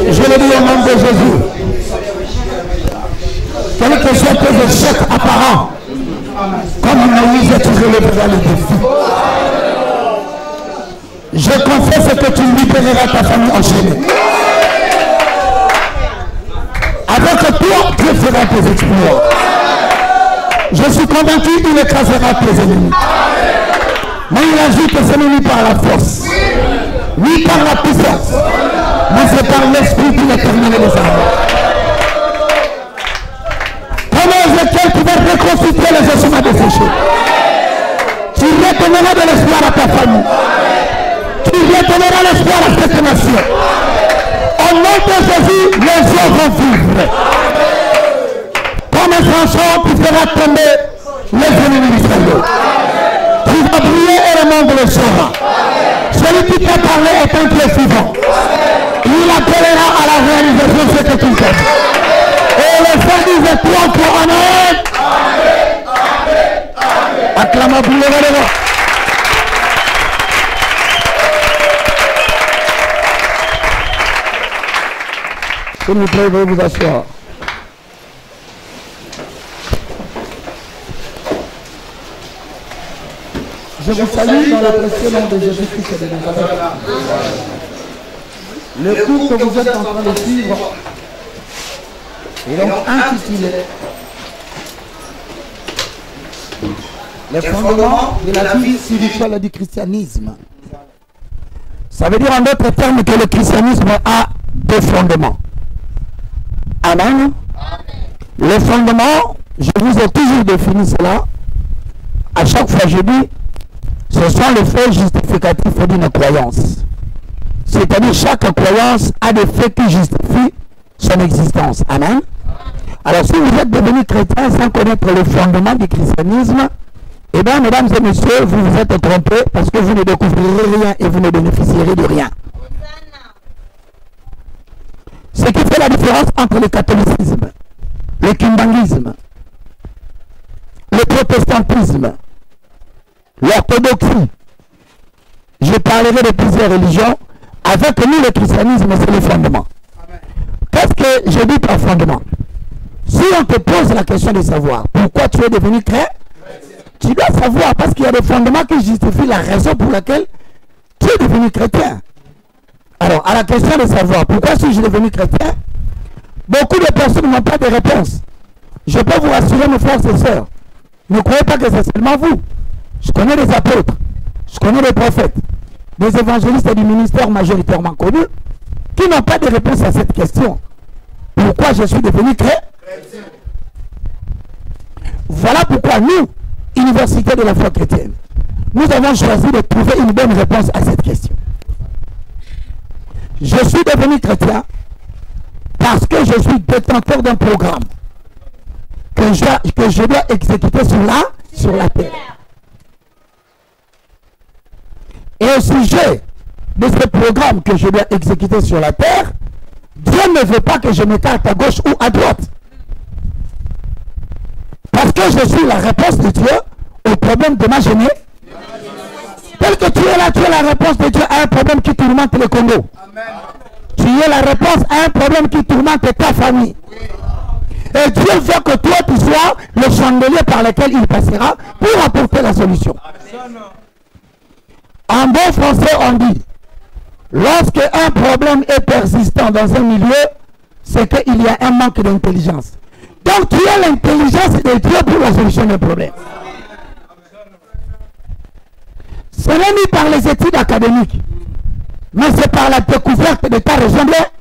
Je le dis au nom de Jésus. Quelque chose de choc apparent, comme Moïse, tu relèveras le défi. Je confesse que tu libéreras ta famille enchaînée. Avec toi, Dieu fera tes exploits. Je suis convaincu qu'il écrasera tes ennemis. Mais il agit tes ennemis par la force, ni par la puissance, mais c'est par l'esprit qui détermine les armes. Comme Ézéchiel, tu vas reconstituer les ossements desséchés. Tu retourneras de l'espoir à ta famille. Tu retourneras l'espoir à cette nation. Au nom de Jésus, les yeux vont vivre. Comme un tranchant, tu feras tomber les ennemis d'Israël. Tu vas briller et le monde le saura. Celui qui t'a parlé est un Dieu vivant. Il appellera à la réalisation ce que tu fais. Et le Saint disait toi pour Amen. Acclamons pour le roi. S'il vous plaît, veuillez vous asseoir. Je vous salue dans le précieux nom de Jésus-Christ et de Nazareth. Le cours que vous êtes en train de suivre est donc intitulé les fondements de la vie spirituelle du christianisme. Ça veut dire en d'autres termes que le christianisme a deux fondements. Amen. Le fondement, je vous ai toujours défini cela. À chaque fois, je dis, ce sont les faits justificatifs d'une croyance. C'est-à-dire, chaque croyance a des faits qui justifient son existence. Amen. Alors, si vous êtes devenu chrétien sans connaître le fondement du christianisme, eh bien, mesdames et messieurs, vous vous êtes trompés parce que vous ne découvrirez rien et vous ne bénéficierez de rien. Ce qui fait la différence entre le catholicisme, le kimbanguisme, le protestantisme, l'orthodoxie. Je parlerai de plusieurs religions. Avec nous, le christianisme, c'est le fondement. Qu'est-ce que je dis par fondement? Si on te pose la question de savoir pourquoi tu es devenu chrétien, tu dois savoir parce qu'il y a des fondements qui justifient la raison pour laquelle tu es devenu chrétien. Alors, à la question de savoir pourquoi suis-je devenu chrétien, beaucoup de personnes n'ont pas de réponse. Je peux vous rassurer, mes frères et sœurs, ne croyez pas que c'est seulement vous. Je connais des apôtres, je connais des prophètes, des évangélistes et du ministère majoritairement connus qui n'ont pas de réponse à cette question. Pourquoi je suis devenu chrétien? Voilà pourquoi nous, Université de la foi chrétienne, nous avons choisi de trouver une bonne réponse à cette question. Je suis devenu chrétien parce que je suis détenteur d'un programme que je dois exécuter sur la terre. Et au sujet de ce programme que je dois exécuter sur la terre, Dieu ne veut pas que je m'écarte à gauche ou à droite. Parce que je suis la réponse de Dieu au problème de ma génération. Tel que tu es là, tu es la réponse de Dieu à un problème qui tourmente le Congo. Amen. Tu es la réponse à un problème qui tourmente ta famille. Oui. Et Dieu veut que toi, tu sois le chandelier par lequel il passera pour apporter la solution. Amen. En bon français, on dit, lorsque un problème est persistant dans un milieu, c'est qu'il y a un manque d'intelligence. Donc tu as l'intelligence de Dieu pour la solution des problèmes. Ce n'est ni par les études académiques, mais c'est par la découverte de ta raison d'être.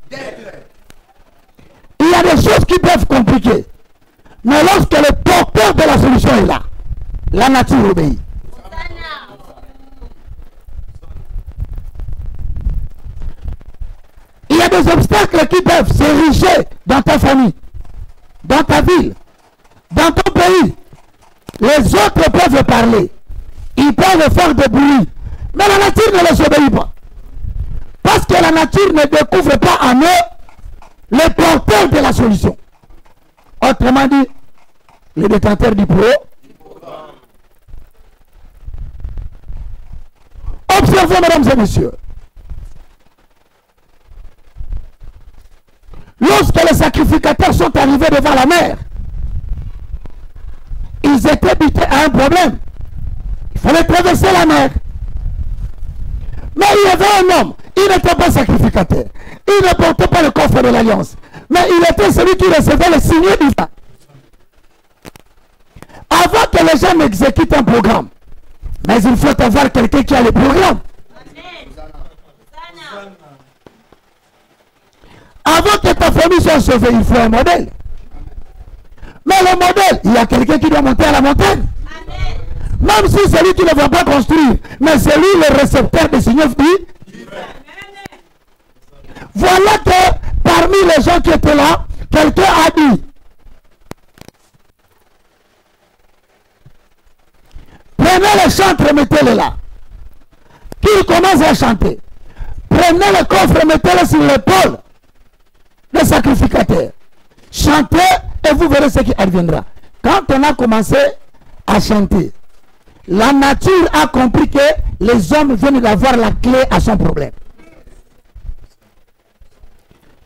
Il y a des choses qui peuvent compliquer. Mais lorsque le porteur de la solution est là, la nature obéit. Il y a des obstacles qui peuvent s'ériger dans ta famille, dans ta ville, dans ton pays. Les autres peuvent parler. Ils peuvent faire des bruits. Mais la nature ne les obéit pas. Parce que la nature ne découvre pas en eux les porteurs de la solution. Autrement dit, les détenteurs du pro. Observez, mesdames et messieurs. Lorsque les sacrificateurs sont arrivés devant la mer, ils étaient butés à un problème. Il fallait traverser la mer. Mais il y avait un homme, il n'était pas sacrificateur. Il ne portait pas le coffre de l'alliance. Mais il était celui qui recevait le signe du vin. Avant que les gens n'exécutent un programme, mais il faut avoir quelqu'un qui a le programme. Avant que ta famille soit sauvée, il faut un modèle. Mais le modèle, il y a quelqu'un qui doit monter à la montagne. Amen. Même si c'est lui qui ne va pas construire, mais c'est lui le récepteur des signes divins. Voilà que parmi les gens qui étaient là, quelqu'un a dit, prenez le chantre, mettez-le là. Qu'il commence à chanter. Prenez le coffre, mettez-le sur l'épaule des sacrificateurs. Chantez et vous verrez ce qui adviendra. Quand on a commencé à chanter, la nature a compris que les hommes viennent d'avoir la clé à son problème.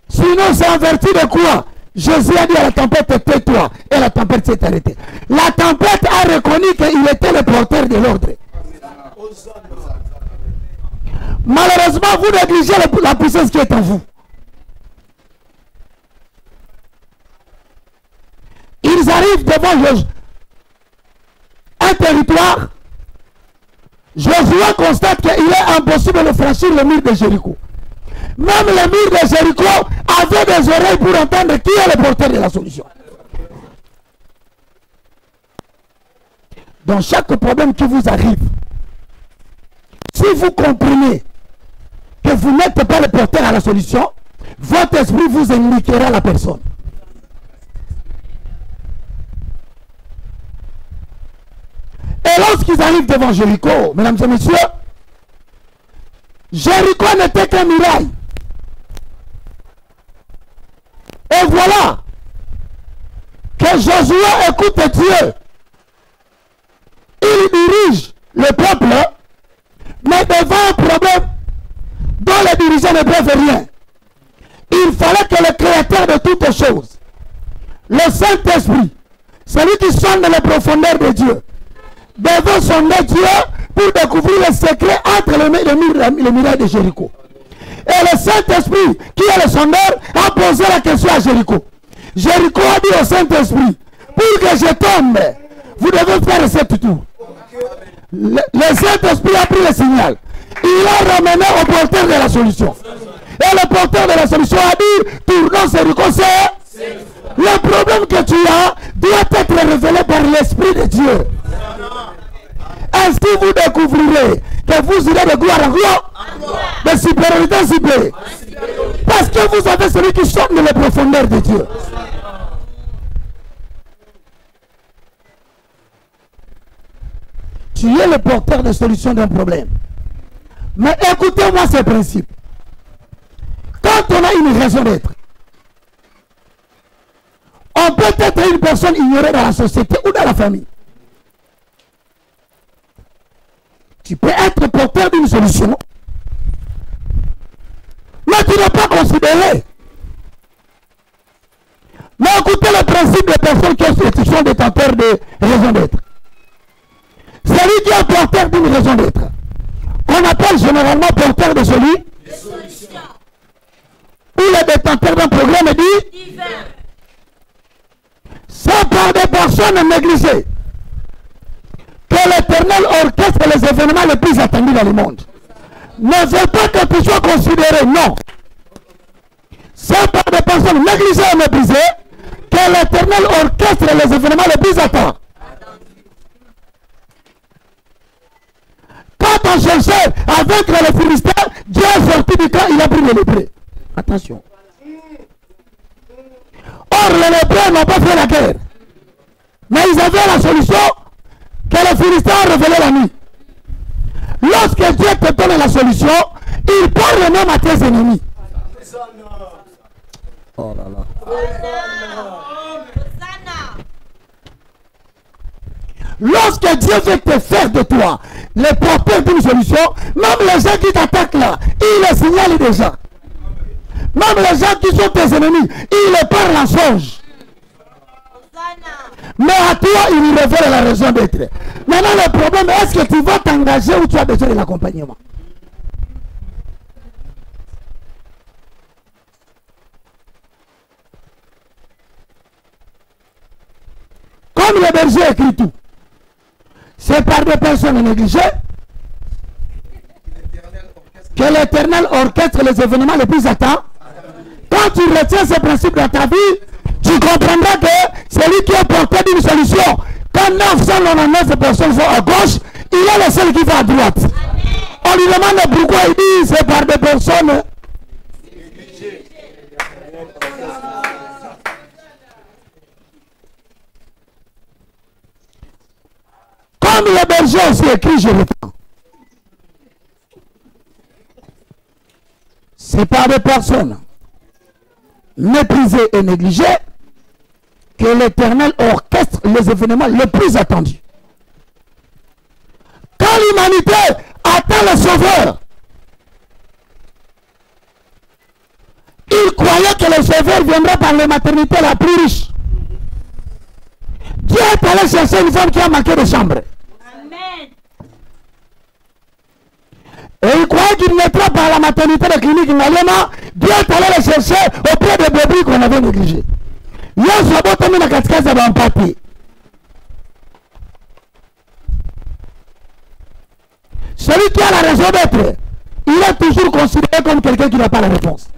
Sinon, c'est en vertu de quoi? Jésus a dit à la tempête, tais-toi. Et la tempête s'est arrêtée. La tempête a reconnu qu'il était le porteur de l'ordre. Malheureusement, vous négligez la puissance qui est en vous. Ils arrivent devant un territoire. Josué constate qu'il est impossible de franchir le mur de Jéricho. Même le mur de Jéricho avait des oreilles pour entendre qui est le porteur de la solution. dans chaque problème qui vous arrive, si vous comprenez que vous n'êtes pas le porteur à la solution, votre esprit vous indiquera la personne. Et lorsqu'ils arrivent devant Jéricho, mesdames et messieurs, Jéricho n'était qu'un muraille. Et voilà que Josué écoute Dieu. Il dirige le peuple, mais devant un problème dont les dirigeants ne peuvent rien. Il fallait que le créateur de toutes choses, le Saint-Esprit, celui qui sonde les profondeurs de Dieu, devait sonder Dieu pour découvrir les secrets entre les murailles de Jéricho. Et le Saint-Esprit, qui est le sondeur, a posé la question à Jéricho. Jéricho a dit au Saint-Esprit, pour que je tombe, vous devez faire 7 tours. Le Saint-Esprit a pris le signal. Il a ramené au porteur de la solution. Et le porteur de la solution a dit, tournons Jéricho, c'est le problème que tu as doit être révélé par l'Esprit de Dieu. Ainsi vous découvrirez que vous irez de gloire en gloire, de supériorité en supériorité. Parce que vous avez celui qui sonde les profondeurs de Dieu. Tu es le porteur de solution d'un problème. Mais écoutez-moi ce principe. Quand on a une raison d'être, on peut être une personne ignorée dans la société ou dans la famille. Tu peux être porteur d'une solution, mais tu n'es pas considéré. Mais écoutez le principe des personnes qui sont détenteurs de raison d'être. Celui qui est porteur d'une raison d'être, qu'on appelle généralement porteur de celui, ou le détenteur d'un programme dit, c'est par des personnes négligées que l'Éternel orchestre les événements les plus attendus dans le monde. Ne veut pas que tu sois considéré, non. C'est par des personnes négligées et méprisées que l'Éternel orchestre les événements les plus attendus. Quand on cherchait à vaincre les Philistins, Dieu est sorti du camp, il a pris les lépreux. Attention. Or, les lépreux n'ont pas fait la guerre. Mais ils avaient la solution que les Philistins ont révélée la nuit. Lorsque Dieu te donne la solution, il parle même à tes ennemis. Oh là là. Lorsque Dieu veut te faire de toi les porteurs d'une solution, même les gens qui t'attaquent là, il les signale déjà. Même les gens qui sont tes ennemis, il les parle en songe. Mais à toi, il révèle la raison d'être. Maintenant, le problème, est-ce que tu vas t'engager ou tu as besoin de l'accompagnement? Comme le berger écrit tout, c'est par des personnes négligées que l'Éternel orchestre les événements les plus attendus. Quand tu retiens ce principe dans ta vie, tu comprendras que celui qui est porteur d'une solution, quand 999 personnes vont à gauche, il est le seul qui va à droite. On lui demande pourquoi il dit c'est par des personnes. Comme le berger aussi écrit, je reprends. C'est par des personnes méprisées et négligées que l'Éternel orchestre les événements les plus attendus. Quand l'humanité attend le Sauveur, il croyait que le Sauveur viendrait par la maternité la plus riche. Dieu est allé chercher une femme qui a manqué de chambre. Amen. Et il croyait qu'il naîtrait par la maternité de clinique Ngaliema. Dieu est allé le chercher auprès des bébés qu'on avait négligés. Celui qui a la raison d'être, il est toujours considéré comme quelqu'un qui n'a pas la réponse.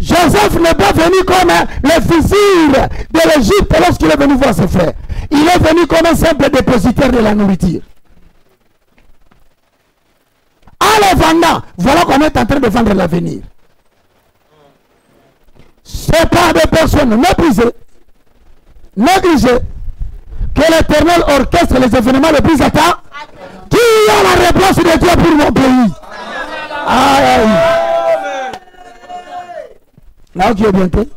Joseph n'est pas venu comme le vizir de l'Égypte lorsqu'il est venu voir ses frères. Il est venu comme un simple dépositaire de la nourriture. En le vendant, voilà qu'on est en train de vendre l'avenir. C'est pas des personnes méprisées, négligées, que l'Éternel orchestre les événements les plus atteints. Qui a la réponse de Dieu pour mon pays? Aïe. Là, qui est bien fait.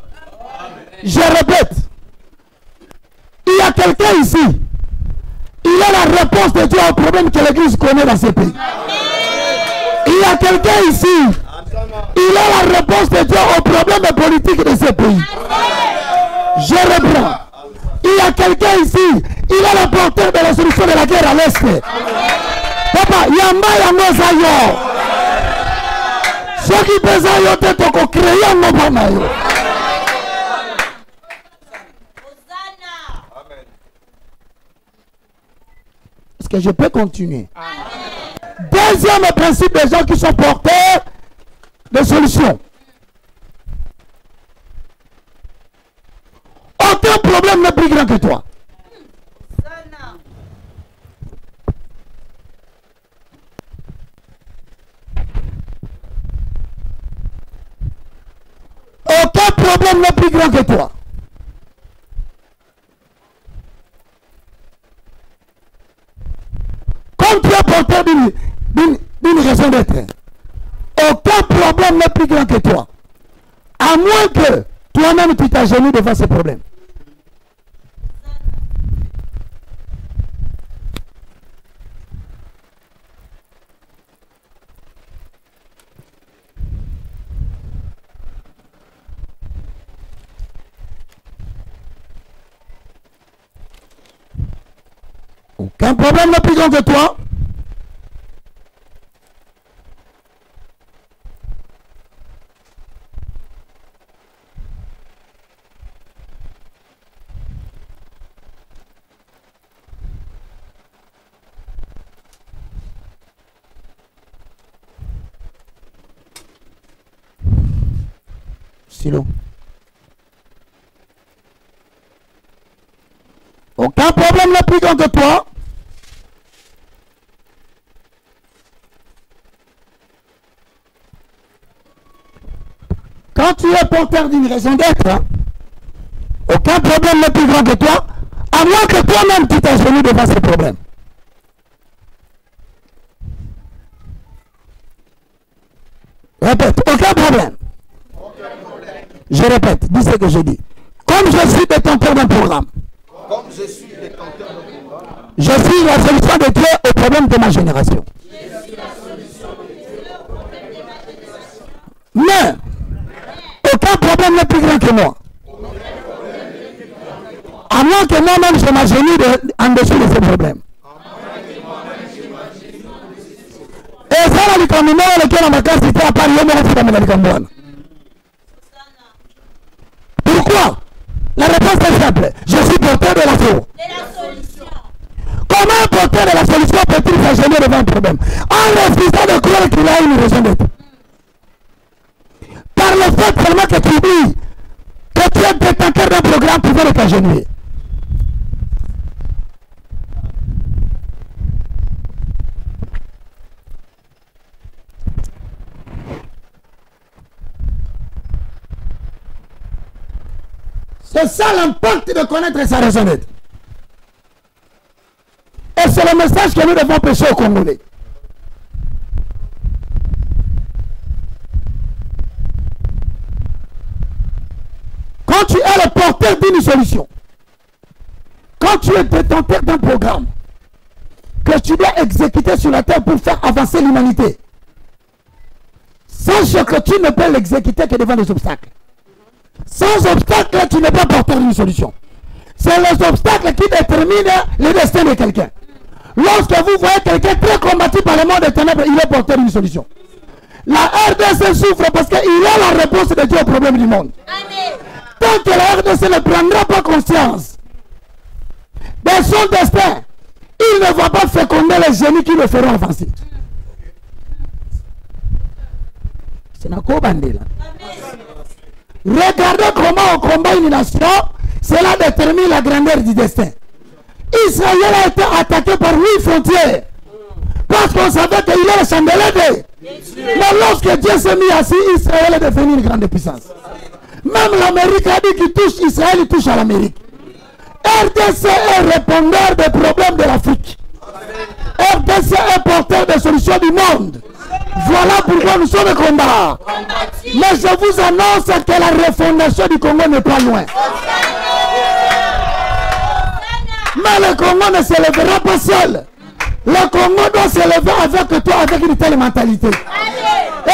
Je répète, il y a quelqu'un ici, il a la réponse de Dieu au problème que l'Église connaît dans ce pays. Il y a quelqu'un ici, il a la réponse de Dieu au problème politique de ce pays. Je reprends. Il y a quelqu'un ici, il a la porteur de la solution de la guerre à l'Est. Papa, yamba yango zayo. Ceux qui besoin yo te toko créer un mobanayo. Est-ce que je peux continuer? Deuxième principe des gens qui sont porteurs de solutions. Aucun problème n'est plus grand que toi. Aucun problème n'est plus grand que toi. Comme tu es porteur d'une raison d'être, aucun problème n'est plus grand que toi. À moins que toi-même tu t'agenouilles devant ces problèmes. Aucun problème n'est plus grand que toi. Sinon. Aucun problème n'est plus grand que toi. Quand tu es porteur d'une raison d'être, hein, aucun problème n'est plus grand que toi, à moins que toi-même tu t'agenouilles devant ces problèmes. Répète, aucun problème. Je répète, dis ce que je dis. Comme je suis détenteur d'un programme, je suis la solution de Dieu au problème de ma génération. Mais aucun problème n'est plus grand que moi. À moins que moi-même je m'agenouille en dessous de ce problème. Et ça, les candidats, lesquels on a cité à Paris, pourquoi? La réponse est simple. Je suis porteur de la solution. Comment un porteur de la solution peut-il s'agenouiller devant un problème? En refusant de croire qu'il a une raison d'être. Par le fait seulement que tu dis que tu es détenteur d'un programme, tu veux t'agenouiller. C'est ça l'impact de connaître sa raison d'être. Et c'est le message que nous devons prêcher aux Congolais. Quand tu es le porteur d'une solution, quand tu es détenteur d'un programme que tu dois exécuter sur la terre pour faire avancer l'humanité, sache que tu ne peux l'exécuter que devant les obstacles. Sans obstacle, tu n'es pas porteur d'une solution. C'est les obstacles qui déterminent le destin de quelqu'un. Lorsque vous voyez quelqu'un très combattu par le monde des ténèbres, il est porteur d'une solution. La RDC souffre parce qu'il a la réponse de Dieu au problème du monde. Amen. Tant que la RDC ne prendra pas conscience de son destin, il ne va pas féconder les génies qui le feront avancer. C'est Nako Bandela. Regardez comment on combat une nation, cela détermine la grandeur du destin. Israël a été attaqué par 8 frontières. Parce qu'on savait qu'il est le chandelier. Mais lorsque Dieu s'est mis assis, Israël est devenu une grande puissance. Même l'Amérique a dit qu'il touche Israël, il touche à l'Amérique. RDC est répondeur des problèmes de l'Afrique. RDC est porteur des solutions du monde. Voilà pourquoi nous sommes au combat. Mais je vous annonce que la refondation du Congo n'est pas loin. Mais le Congo ne se lèvera pas seul. Le Congo doit se lever avec toi, avec une telle mentalité. Et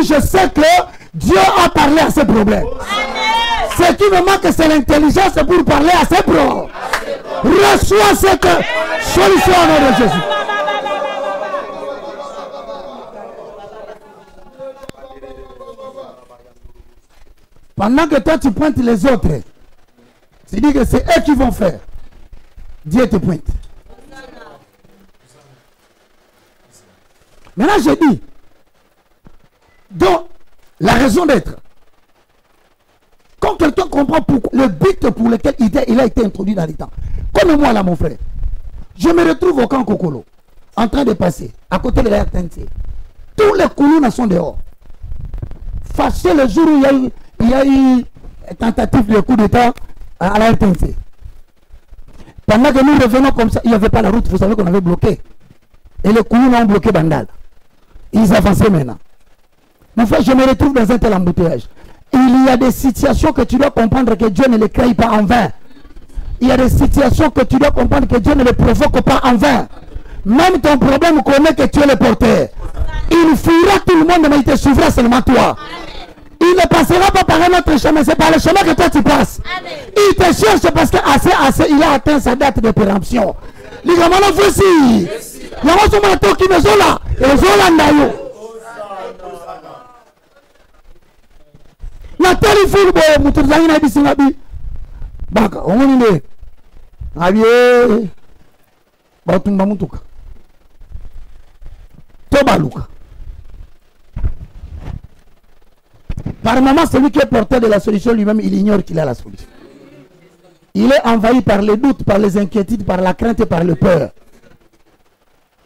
je sais que Dieu a parlé à ces problèmes. Ce qui me manque, c'est l'intelligence pour parler à ces problèmes. Reçois cette solution au nom de Jésus. Pendant que toi tu pointes les autres, tu dis que c'est eux qui vont faire. Dieu te pointe. Maintenant je dis, donc la raison d'être, quand quelqu'un comprend pourquoi, le but pour lequel il a été introduit dans les temps, comme moi là mon frère, je me retrouve au camp Kokolo, en train de passer, à côté de la RTNC. Tous les Koulouna sont dehors. Fâché le jour où il y a eu tentative de coup d'état à la RTNC. Pendant que nous revenons comme ça, il n'y avait pas la route, vous savez qu'on avait bloqué. Et les Koulouna ont bloqué Bandal. Ils avançaient maintenant. Mon frère, je me retrouve dans un tel embouteillage. Il y a des situations que tu dois comprendre que Dieu ne les crée pas en vain. Il y a des situations que tu dois comprendre que Dieu ne les provoque pas en vain. Même ton problème connaît que tu es le porteur. Il fuira tout le monde, mais il te suivra seulement toi. Il ne passera pas par un autre chemin, c'est par le chemin que toi tu passes. Il te cherche parce que assez, il a atteint sa date de péremption. Les gars, maintenant voici. Il y a un moment qui me zola. Et zola ndayo. Na téléphone boy mutuzangi na bisinga bi. Baka, omoni ne. Abie. Batumba mutuka. Tobaluka. Par moment, celui qui est porteur de la solution lui-même, il ignore qu'il a la solution. Il est envahi par les doutes, par les inquiétudes, par la crainte et par le peur.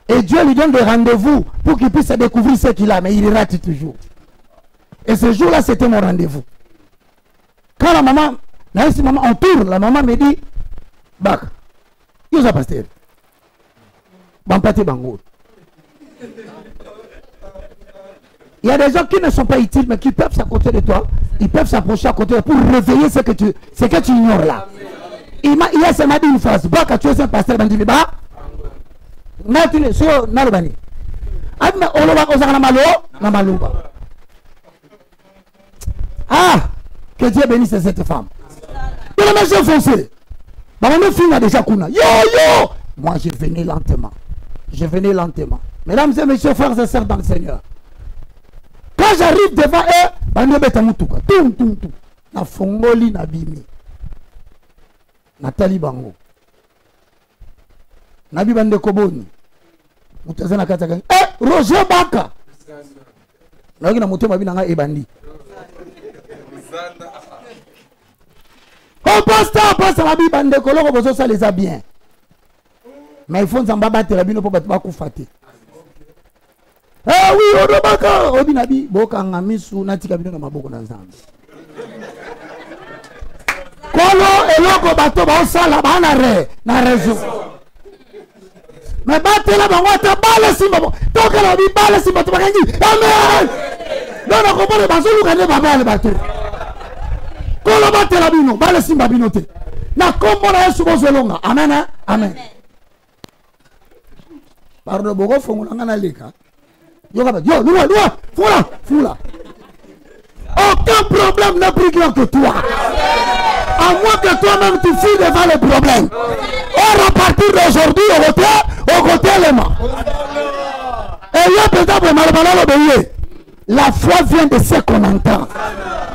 Et Dieu lui donne des rendez-vous pour qu'il puisse découvrir ce qu'il a, mais il rate toujours. Et ce jour-là, c'était mon rendez-vous. Quand la maman, on tourne, la maman me dit, Bak, yosa pasteur, Bampate Bango. Il y a des gens qui ne sont pas utiles, mais qui peuvent s'approcher de toi. Ils peuvent s'approcher à côté de toi pour réveiller ce que tu ignores là. Il m'a dit une phrase. Baka, tu es un pasteur, ben tu dis, bah, natule, so, narubani. Adme, oloba, osana malo, na malouba. Ah, que Dieu bénisse cette femme. De la maison foncée. Bah, on a déjà kuna. Yo, yo. Moi, je venais lentement. Je venais lentement. Mesdames et messieurs, frères et sœurs dans le Seigneur. Quand j'arrive devant eux, bande beta mutuka, tum tum tum, na fongoli na bimi, Nathalie Bango, nabi bande koboni, mutazana kataka, Roger Baka, na wiki na mutema bina ebandi. Oh pasteur, nabi bande koloko bozo ça les a bien, mais il faut nous en battre la bino pour battre bakufate. Ah oui, Odobaka, Obinabi, Boka Ngamisu, Natika Bino Maboko Nazambi. Kolo eloko bato ba osala bana re na réseau. Mais batela ba wata bala simba. Toka la bi bala simba to bakangi. Amen. Non non comprendre ba sulu kane ba bala bato. Kolo batela bino bala simba binote. Na kombo na Yesu bozolonga. Amen. Amen. Pardon boko fongolanga na leka. Yo, foula. Aucun problème n'est plus grand que toi. À moins que toi-même tu fuis devant le problème. Or, à partir d'aujourd'hui, au côté l'élément. Et il y a peut-être la foi vient de ce qu'on entend.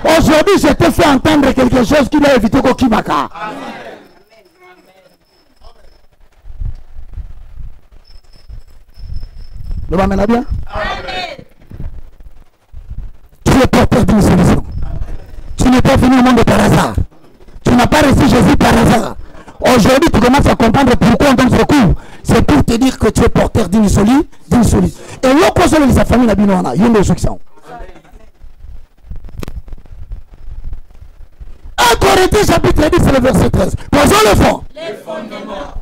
Aujourd'hui, je te fais entendre quelque chose qui doit éviter Kokimaka. Le m'amène bien? Amen. Tu es porteur d'une solution. venu au monde par hasard. Tu n'as pas reçu Jésus par hasard. Aujourd'hui, tu commences à comprendre pourquoi on donne ce cours. C'est pour te dire que tu es porteur d'une solide. Et l'autre chose de sa famille, il y a une instruction. 1 Corinthiens chapitre 10, c'est le verset 13. Posons le fond. Les fondements.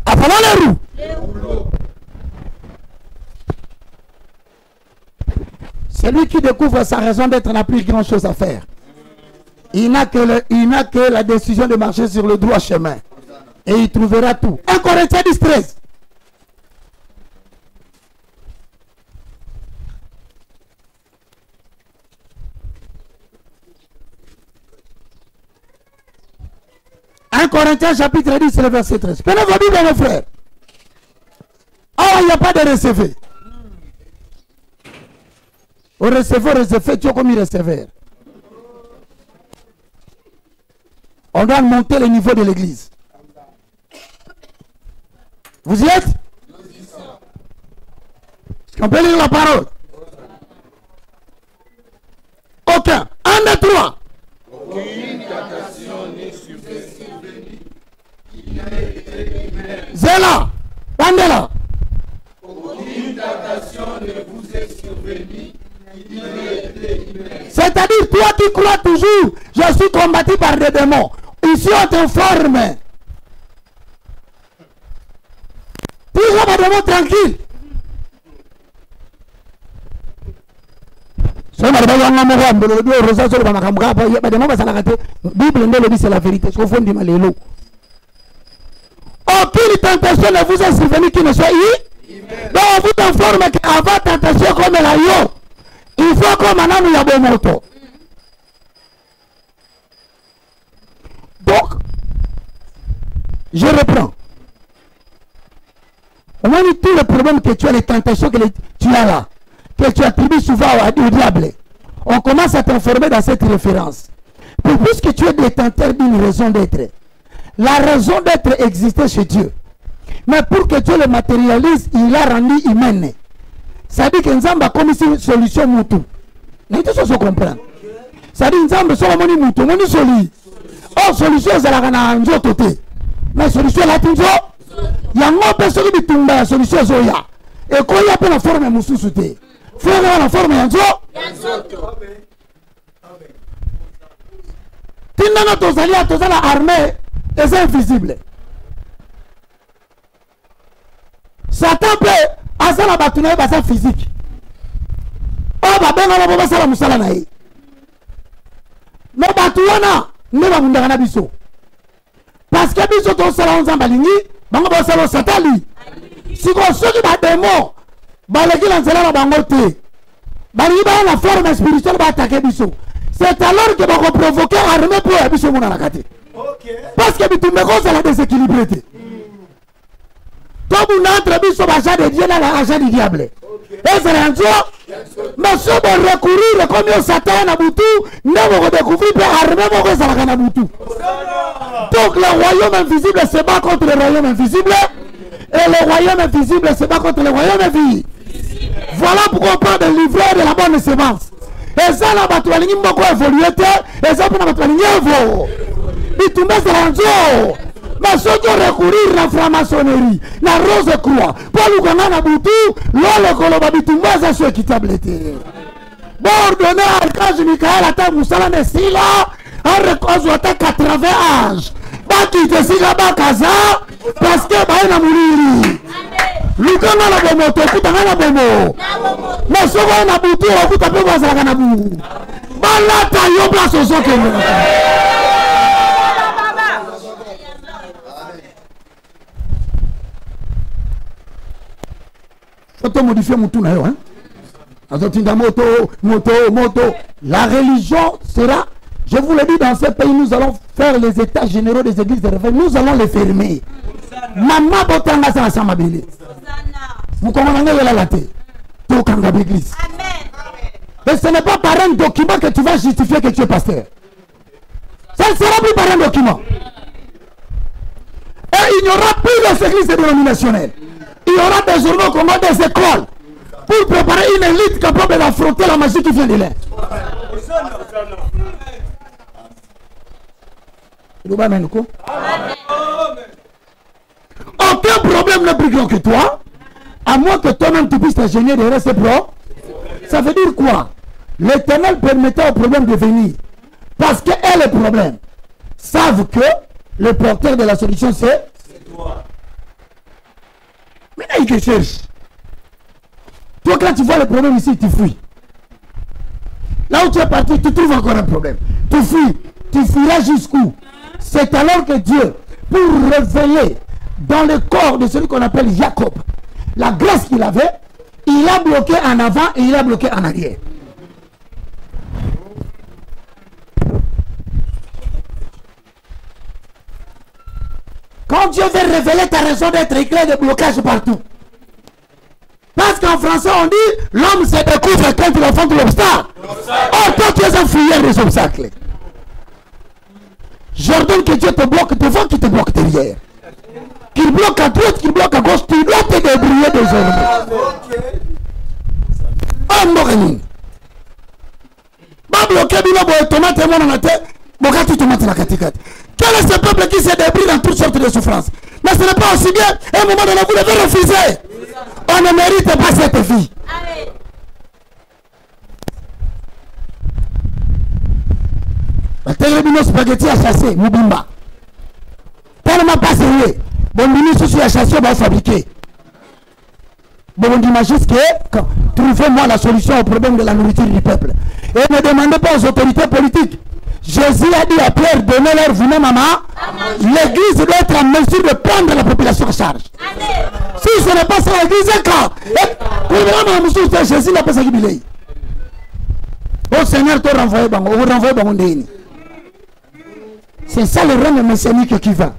Appelons les roues. Les rouleaux. Celui qui découvre sa raison d'être n'a plus grand chose à faire. Il n'a que la décision de marcher sur le droit chemin. Et il trouvera tout. 1 Corinthiens 10, 13. Corinthiens chapitre 10, le verset 13. Prenez vos Bibles, mes frères. Oh, il n'y a pas de recevé. Au recevé, tu es comme il receveur. On doit monter le niveau de l'église. Vous y êtes? On peut lire la parole? Aucun. 1, 2, 3. Aucune tentation n'est survenue. Zéla. Pandela. Aucune tentation ne vous est survenue. C'est-à-dire, toi qui crois toujours, je suis combattu par des démons. Ici, on te forme. Tu es un démon tranquille. C'est la vérité. Aucune tentation ne vous est survenue qui ne soit eu. Donc on vous informe qu'avant tentation comme la yo, il faut comme un homme y a moto. Donc, je reprends. On a dit tout le problème que tu as, les tentations que tu as là, que tu attribues souvent au diable. On commence à t'informer dans cette référence. Puisque tu es détenteur d'une raison d'être. La raison d'être existait chez Dieu. Mais pour que Dieu le matérialise, il l'a rendu humaine. Ça dit que Nzamba a commis une solution moutou. Vous se comprendre. Ça dit que Nzamba a commis une moutou. Moni soli. Oh, solution, c'est la gana nzoto te. Mais solution, la tinzo. Il y a une personne qui tombe la solution zoya. Et quand il y a pas la forme moussou souté. Faut avoir la forme yanzo. Tinana tozalia tozala armée. Et c'est invisible. Satan peut asa la batuna basa physique. Oh ba benga la baba sala musala na ye. No batuana ne ba mundanga na biso. Parce que biso to sala nzamba lingi, bango ba sala satali. Siko soki ba démon, ba leki la nzela na bango te. Ba li ba la forme spirituelle ba attaquer biso. C'est alors que ba ko provoquer armée pour biso mona na kati. Parce que tu me causes la déséquilibrité. Toi, vous n'entrez pas sur l'agent de Dieu dans l'agent du diable. Et c'est un jour. Mais si vous recourir comme Satan à Boutou, nous vous découvrez que l'armée va à Boutou. Donc le royaume invisible se bat contre le royaume invisible. Et le royaume invisible se bat contre le royaume invisible. Voilà pourquoi on parle de livret de la bonne sémence. Et ça, la bataille n'est pas évolué. Et ça, pour la bataille n'est pas évolué. Et tout le monde s'est mais ceux qui ont recouru à la franc-maçonnerie, la rose croix, pour nous gagner à Boutou, l'on le tout à ceux qui tablettent. Bon, ordonné à Archange Michael à ta moussala de Sila, à reconstruire 80 âges. Bah, qui te siga bas kaza, parce que bah, il a mouru. Lukanga la bomo, tokutanga la bomo. Mais ceux qui ont Boutou, on vous tape à la Ganabou. Bah, là, t'as eu place aux autres. Modifier mon tour, hein? La religion sera, je vous l'ai dit, dans ce pays, nous allons faire les états généraux des églises de réveil, nous allons les fermer. Maman, vous comprenez la tête? Tout comme l'église. Mais ce n'est pas par un document que tu vas justifier que tu es pasteur. Ça ne sera plus par un document. Et il n'y aura plus de églises dénominationnelles. Il y aura des journaux comme des écoles pour préparer une élite capable d'affronter la magie qui vient de l'air. Aucun problème n'est plus grand que toi, à moins que toi-même tu puisses t'ingénier derrière ces problèmes. Ça veut dire quoi? L'Éternel permettait au problème de venir. Parce que les problèmes savent que le porteur de la solution c'est toi. Mais là il te cherche. Toi quand tu vois le problème ici, tu fuis. Là où tu es parti, tu trouves encore un problème. Tu fuis. Tu fuiras jusqu'où? C'est alors que Dieu, pour révéler dans le corps de celui qu'on appelle Jacob, la grâce qu'il avait, il a bloqué en avant et il a bloqué en arrière. Quand Dieu veut révéler ta raison d'être, il crée des blocages partout. Parce qu'en français on dit, l'homme se découvre quand il affronte l'obstacle. Or toi tu es un fuyeur des obstacles. J'ordonne que Dieu te bloque devant, qu'il te bloque derrière. Qu'il bloque à droite, qu'il bloque à gauche, tu dois te débrouiller désormais. Oh mon ba bloqué bino boy tomate et mon ate, bokati tomate la katikati. Quel est ce peuple qui se débrouille dans toutes sortes de souffrances? Mais ce n'est pas aussi bien. À un moment donné, vous devez refuser. On ne mérite pas cette vie. Tellement spaghetti à chasser, Moubimba. Tellement pas sérieux. Bon, ministre, sur la chasse, on va fabriquer. Bon, on dit juste que trouvez-moi la solution au problème de la nourriture du peuple. Et ne demandez pas aux autorités politiques. Jésus a dit à Pierre, donnez-leur vous-même maman. L'église doit être en mesure de prendre la population en charge. Amen. Si ce n'est pas ça, l'église est quand Jésus n'a pas ça qui oh Seigneur, tu renvoies Bango. C'est ça le règne messianique qui va.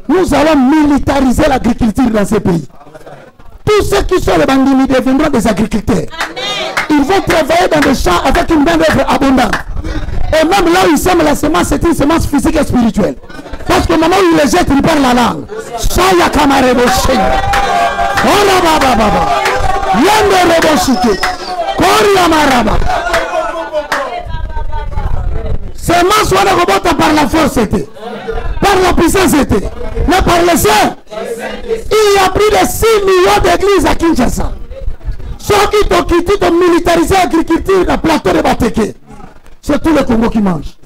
Nous allons militariser l'agriculture dans ces pays. Tous ceux qui sont les bandits deviendront des agriculteurs. Amen. Ils vont travailler dans des champs avec une main-d'œuvre abondante. Et même là où ils sèment la semence, c'est une semence physique et spirituelle. Parce que au moment où ils les jettent, ils parlent la langue. Shaya kamarebo shenga. Ora baba baba. Yende rebo shike. Kori amaraba. Semence wana robota par la force c'était. Par la puissance c'était. Mais par le Saint. Il y a plus de 6 millions d'églises à Kinshasa. Ceux qui t'ont quitté de militariser l'agriculture dans le plateau de Bateke. C'est tout le Congo qui mange.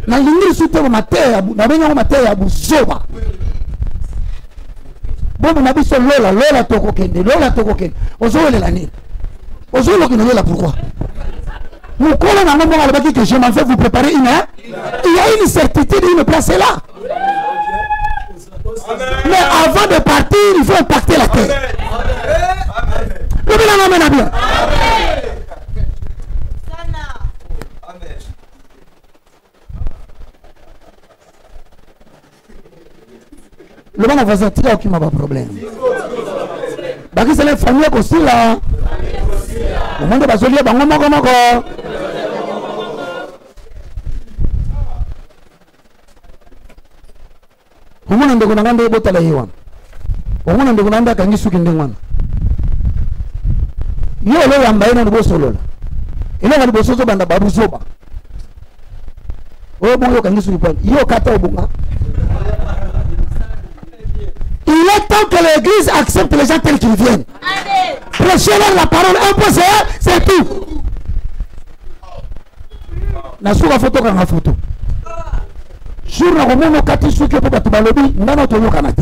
Na lingiri sute wa mateya na benga wa mateya buzoba. Bobo na biso lola toko kende. Ozole la nini? Ozole qui ne là pourquoi? Vous collez dans le moment que je m'en vais vous préparer une heure. Il y a une certitude, une place est là. Mais avant de partir, il faut impacter la terre. Le bilan amène à bien. Le bon voisin, tu n'as aucun problème. Parce que c'est la famille aussi là. Le monde va se lier, Omona ndeko na ngande botala yewa. Omona ndeko na ndaka kangi suki ndengwana. Yo lo yamba ina ndo solola. Ina ngani bosozo banda babu zoba. O bongo kangi suki pa. Yo kata obunga. Il est temps que l'église accepte les gens tels qu'ils viennent. Amen. Prêchez-leur la parole, imposez, c'est tout. Na suka photo kanga photo. Jour na komono kati suki po batu balobi ndana to yoka te.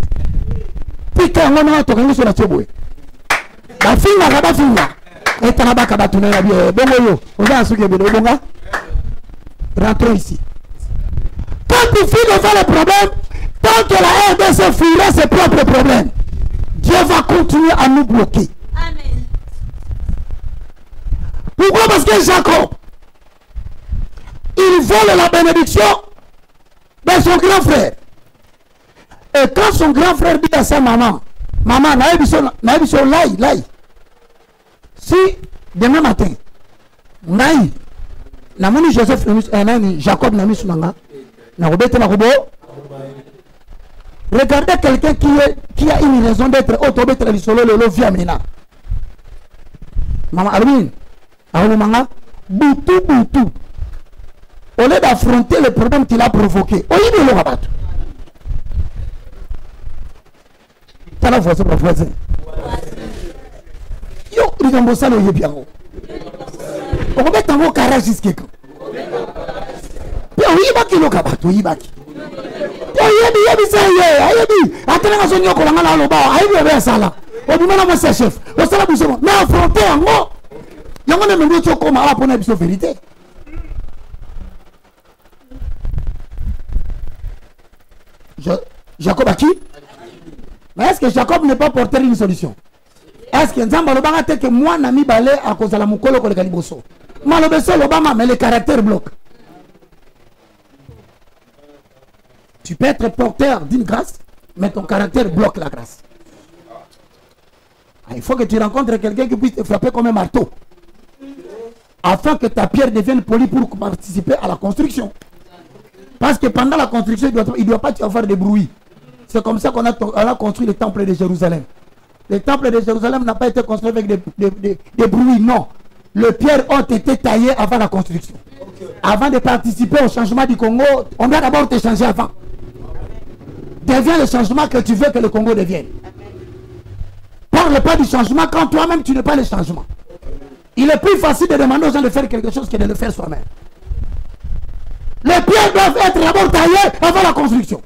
Tika ngona to kangi so na teboe. Ba finga ka ba finga. Etana baka batu na bien bongo yo. Oza suki bino bonga. Rentrons ici. Quand tu finis devant le problème, tant que la RDC fuira ses propres problèmes, Dieu va continuer à nous bloquer. Amen. Pourquoi? Parce que Jacob, il vole la bénédiction de son grand frère. Et quand son grand frère dit à sa maman, maman, naïbiso lai, si demain matin, naï, namoni Joseph, Jacob n'a mis son maman, na robete na robo. Regardez quelqu'un qui a une raison d'être autobé télévisolo le via mena. Maman Alvin, Alvin, boutou. Au lieu d'affronter le problème qu'il a provoqué, au lieu de le rabattre. T'as la voisin, ma voisin. Yo, il a bossé le yébiango. On va mettre en haut carré jusqu'à quand? Puis on y va qui le rabattre, on y va qui. Yebi say yeah, yebi. Atena so nyoko la ngala loba, ayi be sala. Obimana mo chef. O sala biso mo. Na affronter yango. Yango ne mendo choko mala pour na biso vérité. Jacob a qui? Mais est-ce que Jacob n'est pas porteur d'une solution? Est-ce que Nzamba lobanga te que moi nami balé à cause de la mukolo ko le kaliboso? Malobeso lobama mais le caractère bloque. Tu peux être porteur d'une grâce, mais ton caractère bloque la grâce. Il faut que tu rencontres quelqu'un qui puisse te frapper comme un marteau. Afin que ta pierre devienne polie pour participer à la construction. Parce que pendant la construction, il ne doit pas y avoir de bruit. C'est comme ça qu'on a construit le temple de Jérusalem. Le temple de Jérusalem n'a pas été construit avec des bruits, non. Les pierres ont été taillées avant la construction. Avant de participer au changement du Congo, on doit d'abord te changer avant. Deviens le changement que tu veux que le Congo devienne. Parle pas du changement quand toi-même tu n'es pas le changement. Il est plus facile de demander aux gens de faire quelque chose que de le faire soi-même. Les pierres doivent être d'abord taillées avant la construction.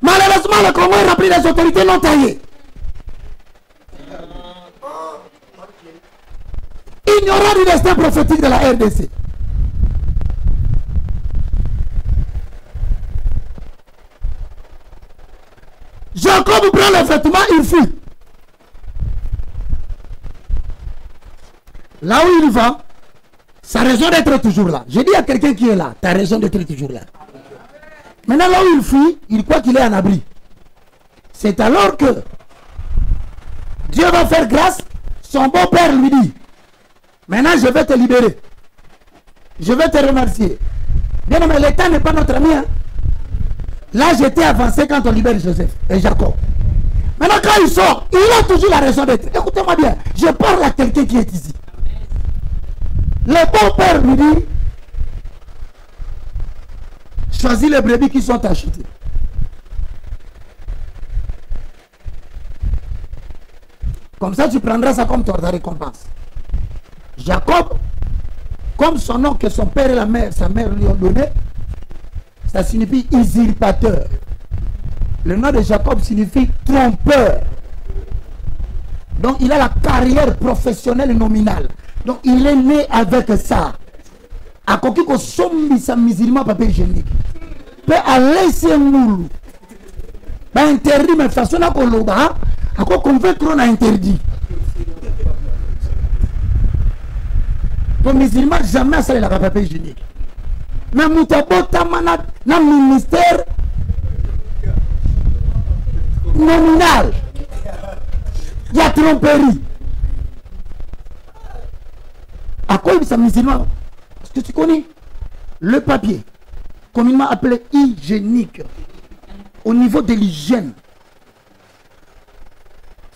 Malheureusement, le Congo est rempli des autorités non taillées. Ignorant du destin prophétique de la RDC. Jacob prend les vêtements, il fuit. Là où il va, sa raison d'être toujours là. Je dis à quelqu'un qui est là, ta raison d'être toujours là. Maintenant, là où il fuit, il croit qu'il est en abri. C'est alors que Dieu va faire grâce. Son beau-père lui dit, maintenant je vais te libérer. Je vais te remercier. Bien, mais l'État n'est pas notre ami. Hein? Là, j'étais avancé quand on libère Joseph et Jacob. Maintenant, quand il sort, il a toujours la raison d'être. Écoutez-moi bien, je parle à quelqu'un qui est ici. Le beau-père lui dit, choisis les brebis qui sont achetées. Comme ça, tu prendras ça comme ta récompense. Jacob, comme son nom que son père et sa mère lui ont donné, ça signifie usurpateur. Le nom de Jacob signifie trompeur. Donc il a la carrière professionnelle nominale. Donc il est né avec ça. A koki ko sombi sa musulman papier hygiénique. Peut aller se moulu. Ba interdit mais façon à koloba, a ko convaincre on a interdit. Pour musulman jamais ça il a papier hygiénique. Mais mutabota mana na ministère nominal. Il y a tromperie. À quoi il s'est musulman? Parce que tu connais le papier, communément appelé hygiénique, au niveau de l'hygiène,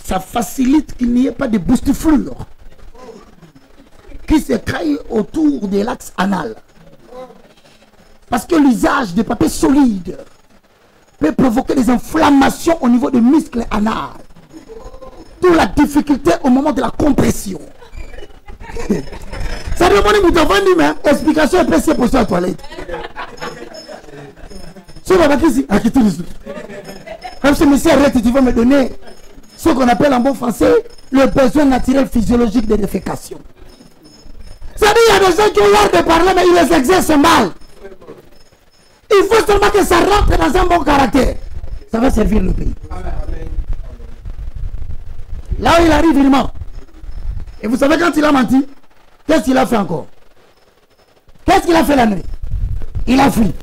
ça facilite qu'il n'y ait pas de boustiflure qui se crée autour de l'axe anal. Parce que l'usage de papier solide peut provoquer des inflammations au niveau des muscles anal. D'où la difficulté au moment de la compression. Ça demande que tu as vendu, mais explication est précieuse pour la toilette. Si on va ici, à quitter les autres. Comme ce monsieur arrête, tu vas me donner ce qu'on appelle en bon français le besoin naturel physiologique de défécation. Ça veut dire qu'il y a des gens qui ont l'air de parler, mais ils les exercent mal. Il faut seulement que ça rentre dans un bon caractère. Ça va servir le pays. Là où il arrive, il ment. Et vous savez quand il a menti, qu'est-ce qu'il a fait encore? Qu'est-ce qu'il a fait la nuit? Il a fui.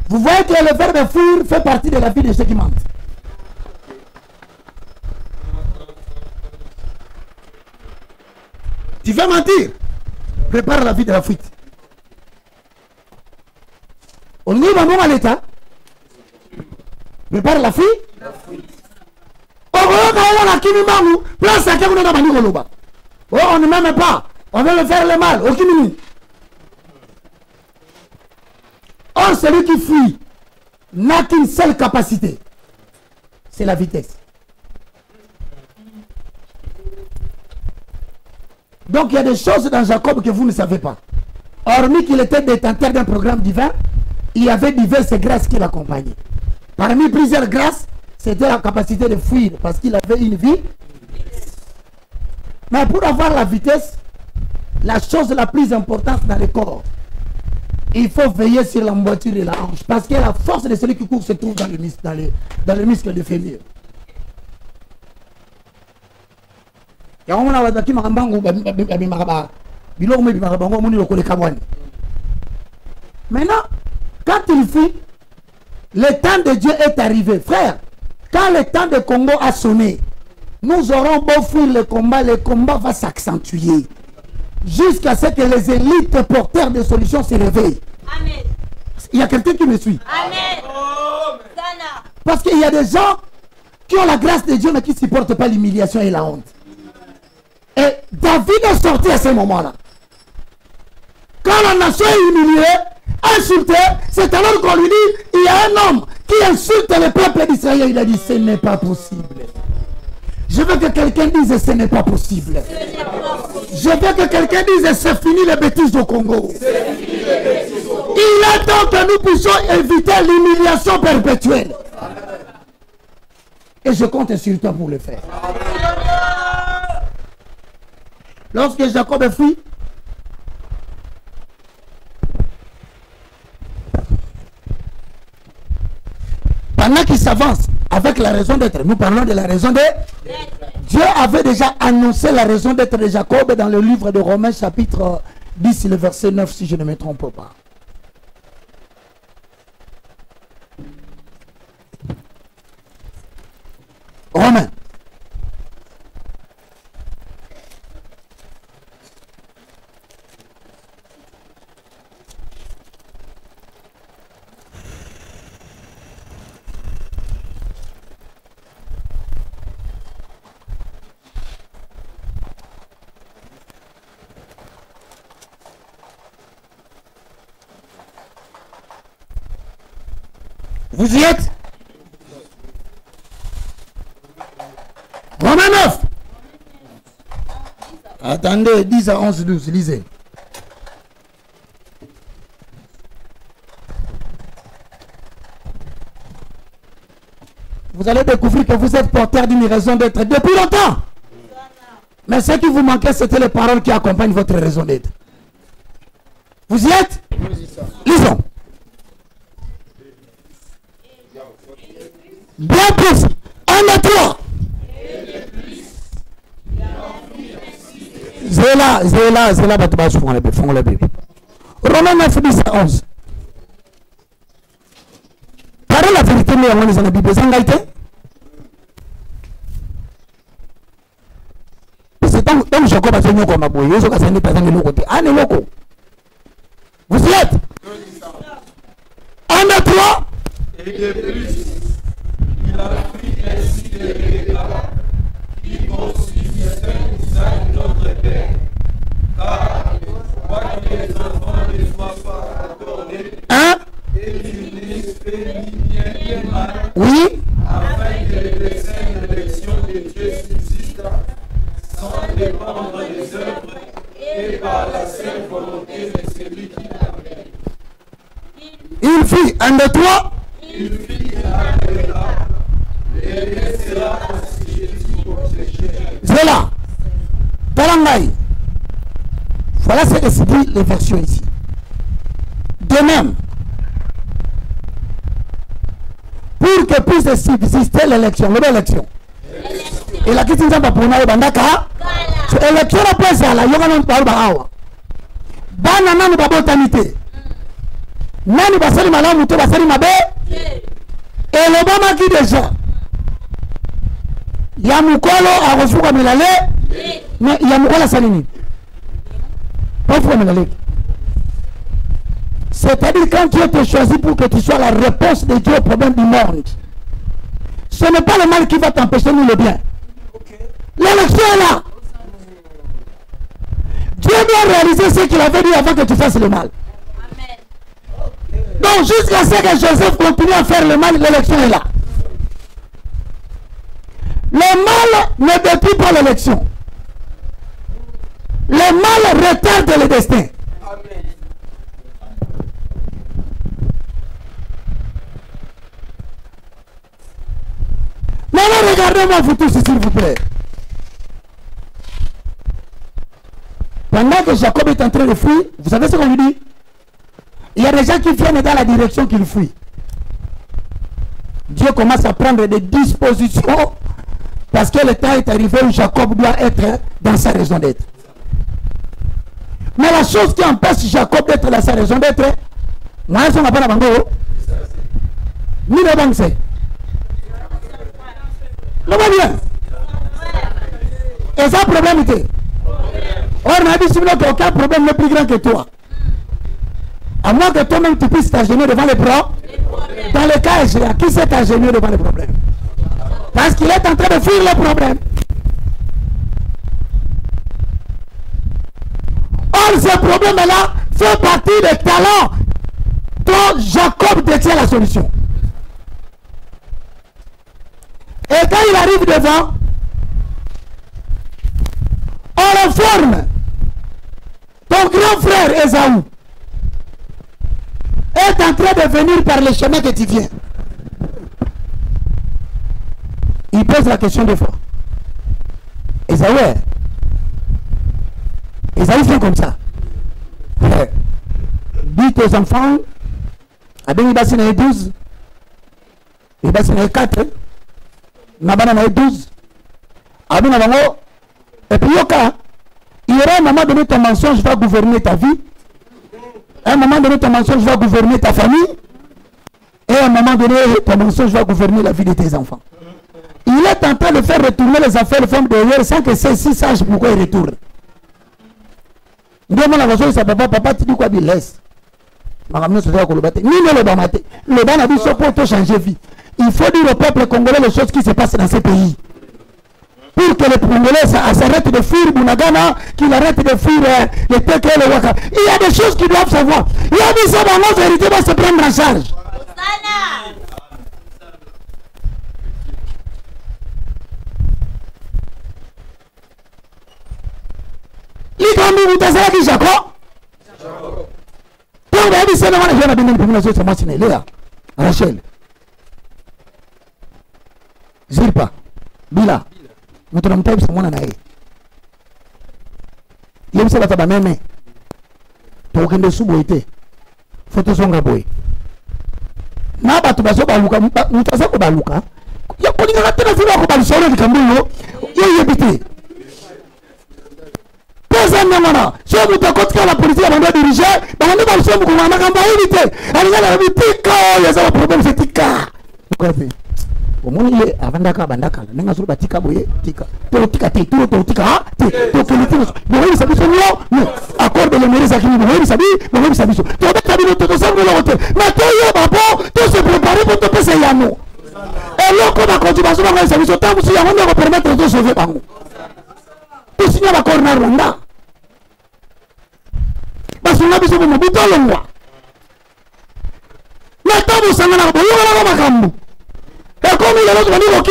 Vous voyez que le verbe fuir fait partie de la vie de ceux qui mentent. Tu veux mentir? Prépare la vie de la fuite. On y va à l'État. Prépare la fuite. Oh, on ne m'aime pas. On veut me faire le mal. Or, celui qui fuit n'a qu'une seule capacité. C'est la vitesse. Donc, il y a des choses dans Jacob que vous ne savez pas. Hormis qu'il était détenteur d'un programme divin, il y avait diverses grâces qui l'accompagnaient. Parmi plusieurs grâces, c'était la capacité de fuir parce qu'il avait une vie. Mais pour avoir la vitesse, la chose la plus importante dans le corps, il faut veiller sur l'emboîture de la hanche. Parce que la force de celui qui court se trouve dans le muscle de fémur. Maintenant, quand il fuit, le temps de Dieu est arrivé. Frère, quand le temps de Congo a sonné, nous aurons beau fuir le combat va s'accentuer. Jusqu'à ce que les élites porteurs de solutions se réveillent. Amen. Il y a quelqu'un qui me suit. Amen. Parce qu'il y a des gens qui ont la grâce de Dieu mais qui ne supportent pas l'humiliation et la honte. Et David est sorti à ce moment-là. Quand la nation est humiliée, insultée, c'est alors qu'on lui dit, il y a un homme qui insulte le peuple d'Israël. Il a dit, ce n'est pas possible. Je veux que quelqu'un dise, ce n'est pas possible. Je veux que quelqu'un dise, c'est fini les bêtises au Congo. Il est temps que nous puissions éviter l'humiliation perpétuelle. Et je compte sur toi pour le faire. Lorsque Jacob est fui, pendant qu'il s'avance avec la raison d'être, nous parlons de la raison d'être. Dieu avait déjà annoncé la raison d'être de Jacob dans le livre de Romains chapitre 10, le verset 9, si je ne me trompe pas. Romains. Vous y êtes? Romains 9. Attendez, 10 à 11, 12, lisez. Vous allez découvrir que vous êtes porteur d'une raison d'être depuis longtemps. Mais ce qui vous manquait, c'était les paroles qui accompagnent votre raison d'être. Vous y êtes? Lisons. Bien plus, un et trois. Zéla, Batoubache, font la Bible. Romains 9, 10 à 11. Parole la vérité, mais on est dans la Bible, sans gaïté. C'est tant Jacob a fait nous comme aboué, ils ont cassé pas dans le côté. Un et l'autre. Vous y êtes? Un et trois. Et de plus. Il a pris ainsi des regards qui constituaient notre Père. Car, quoique les enfants ne soient pas accordés, et l'Église féminine mal, oui, afin que les desseins d'élection de Dieu subsistent sans dépendre des œuvres et par la seule volonté de celui qui l'appelle. Il fit un de trois. Il fit un de trois. Voilà. Talangaï. Voilà ce que se dit les versions ici. De même, pour que puisse subsister l'élection, l'élection. Et la question est pour nous, bandaka. L'élection après ça, la yoga non parle pas. Bana nani babotanité. Nani basali malamu to basali mabe. Et l'Obama qui déjà. Yamukolo a reçu comme il allait, mais Yamukolo Salini. Pas comme il allait. C'est-à-dire quand Dieu te choisit pour que tu sois la réponse de Dieu au problème du monde, Ce n'est pas le mal qui va t'empêcher ni le bien. L'élection est là. Dieu doit réaliser ce qu'il avait dit avant que tu fasses le mal. Donc jusqu'à ce que Joseph continue à faire le mal, l'élection est là. Le mal ne détruit pas l'élection. Le mal retarde le destin. Maintenant, regardez-moi vous tous, s'il vous plaît. Pendant que Jacob est en train de fuir, vous savez ce qu'on lui dit? Il y a des gens qui viennent dans la direction qu'il fuit. Dieu commence à prendre des dispositions parce que le temps est arrivé où Jacob doit être dans sa raison d'être. Mais la chose qui empêche Jacob d'être dans sa raison d'être, moi, je ne sais pas ni le banque c'est. Non, mais bien. Et ça, problème était. Or, on a dit qu'aucun problème n'est plus grand que toi. À moins que toi-même tu puisses t'agenouiller devant les problèmes. Dans le cas échéant, qui s'est agenouillé devant les problèmes? Parce qu'il est en train de fuir les problèmes. Or, ce problème-là fait partie des talents dont Jacob détient la solution. Et quand il arrive devant, on informe ton grand frère Ésaü est en train de venir par le chemin que tu viens. Il pose la question deux fois. Ésaü vient comme ça. Dites aux enfants, il y a 12, il y a 4, il y a 12, et puis il y aura un moment donné ton mensonge va gouverner ta vie. À un moment donné, ton mensonge va gouverner ta famille. Et à un moment donné, ton mensonge va gouverner la vie de tes enfants. Il est en train de faire retourner les affaires de femmes derrière sans que ceux-ci sachent pourquoi ils retournent. Papa, tu dis quoi? Il laisse. Le ban a dit ça pour te changer vie. Il faut dire au peuple congolais les choses qui se passent dans ce pays. Pour que les Congolais s'arrêtent de fuir Bunagana, qu'ils arrêtent de fuir les Teke et les Waka. Il y a des choses qu'ils doivent savoir. Il y a dit ça, la vérité va se prendre en charge. Likambi mutasala ki Jacob. Pour la vie, c'est la bonne jeune de l'imprimer sur sa machine. Léa, Rachel, Zilpa, Bila. Nous avons fait ça. Il y a ça va même. Tu as des sous-boïtés. Photo son gaboy. Na ba tu baso baluka, mutasa ko baluka. Ya ko ni ngata na filo ko balisoro ni kambulo. Yo yebite. Pesa nyamana. So mutakotika la police bando diriger, bando ba so mukuma makamba ibite. Ali ngala bitika ya za problem setika. Ko fi. Omoni avandaka bandaka nenga suru batika boye tika to tika te to tika ha te to kelitino boye sabiso no accord de l'Amérique qui boye sabiso to beta bino to sango lo hotel ma to yo babo to se préparer pour te passer yano et loko na continuation ba sabiso tamu si yango ko permettre de sauver bango to sinya ba corner Rwanda basunga biso mo bitolongwa na tamu sangana boye na makambu. Et comme il est là, il faut que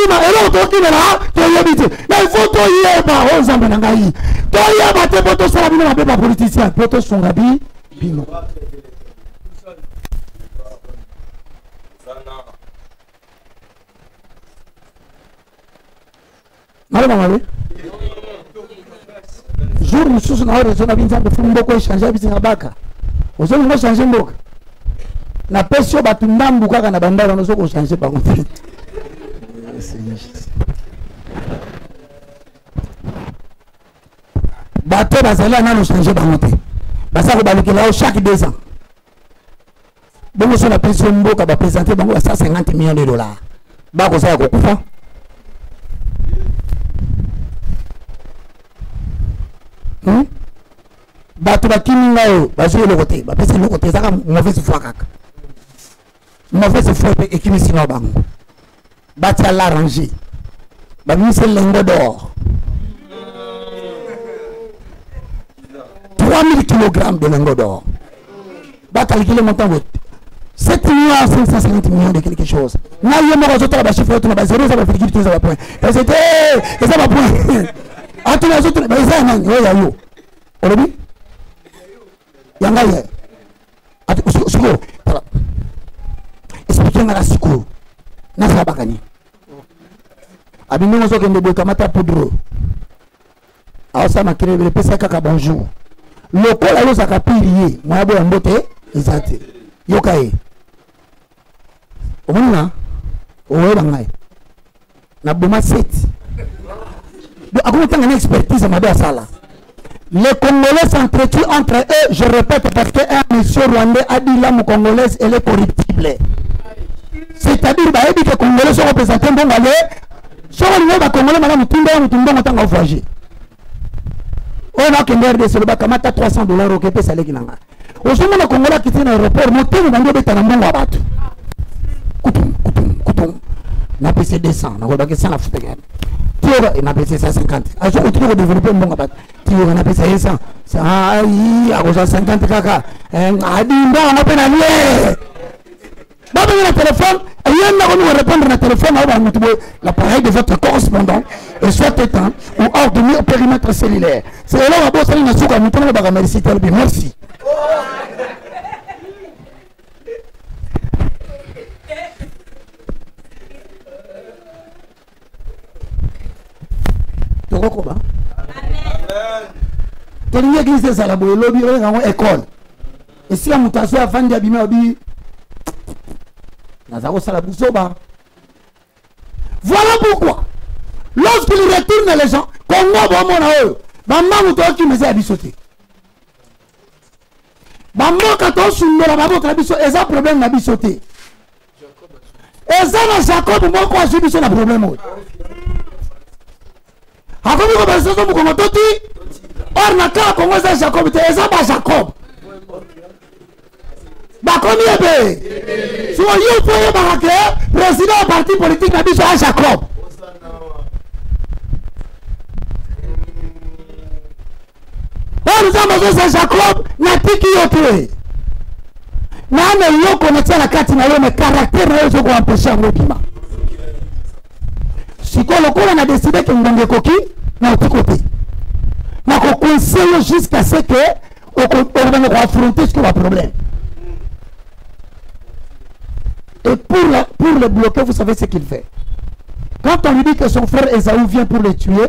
tu aies pas aux hommes d'Angaï. Tu aies pas tes potos à la bine, pas politicien. Potos sont rabi, bino. Allez, jour, nous sommes en raison de faire beaucoup échanger avec Zingabaka. Aux hommes, nous changer beaucoup. Na pesio batundambu kaka na bandara nous sommes changer par contre. Bateau bazali na nous changer par contre. Basa ko balukela chaque 2 ans. Bongo sur la pension mboka ba présenter bango 150 millions de dollars. Ba ko sa ko kufa. Bato bakimi ngao bazui le côté, ba pesa le côté ça mauvaise foi kaka. Mauvaise foi et qui me sino bango. Bati à l'arranger. C'est lingot d'or. 3000 kg de lingot d'or. Va calculer le montant. 7 millions à 550 millions de quelque chose. Là, il y a un chiffre de 0, ça va faire tout ça. Et c'était. Et ça va point. À tous les autres, mais ça, il y a eu. On l'a vu? Il y a un gars. Attends, voilà. Expliquez-moi la Siko. N'a pas gagné. Abimé, on s'est dit que Kamata Poudre. Alors, ça m'a créé le PSK bonjour. Le col a eu sa capille. Moi, je vais m'emboter. Exact. Yokaye. Au moins, on est dans l'air. Na boma 7. Donc, à comment tu as une expertise à ma belle salle? Les Congolais s'entretuent entre eux, je répète, parce qu'un monsieur rwandais a dit l'âme congolaise, elle est corruptible. C'est-à-dire que les Congolais sont représentés dans les sont les Congolais, madame, tout le monde est naufragé. On a qu'un RDC, c'est le Bakamata $300 au Québec, c'est les Guinanga. Au moment où les Congolais quittent l'aéroport, mon thème est dans le Tanamon Wabat. Coutum. Na PC 200, na ko ça la foute gars. Tu na PC 150. A je trouve développer un bon abat. Tu na PC 100. Ça ai à 150 kaka. A dit on a peine aller. Bah le téléphone, il y a nous répondre na téléphone l'appareil de votre correspondant et soit éteint ou hors de périmètre cellulaire. C'est là on va bosser na souka mutana ba merci tellement merci. Amen. Tellement église ça la boue lobby dans école. Et si la mutation a fait d'abîmer obi nazako sala busoba. Voilà pourquoi lorsqu'il retourne les gens Congo bon mon eux maman muto qui me a bisoté. Maman quand on soumet la maman biso et ça problème na bisoté. Et ça na Jacob moi quoi j'ai biso na problème. Akomi ko baso so ko mototi or na ka ko ngoza Jacob te eza ba Jacob ba komi ebe so yo foye ba ke président parti politique na biso a Jacob or nous avons ça Jacob na tiki yote na na yo ko na tsala kati na yo me caractère na yo so ko empêcher ngokima. Si on a décidé que nous avons des coquilles, nous avons côté. Nous avons conseillé jusqu'à ce que on va affronter ce qui est le problème. Et pour le bloquer, vous savez ce qu'il fait. Quand on lui dit que son frère Esaü vient pour le tuer,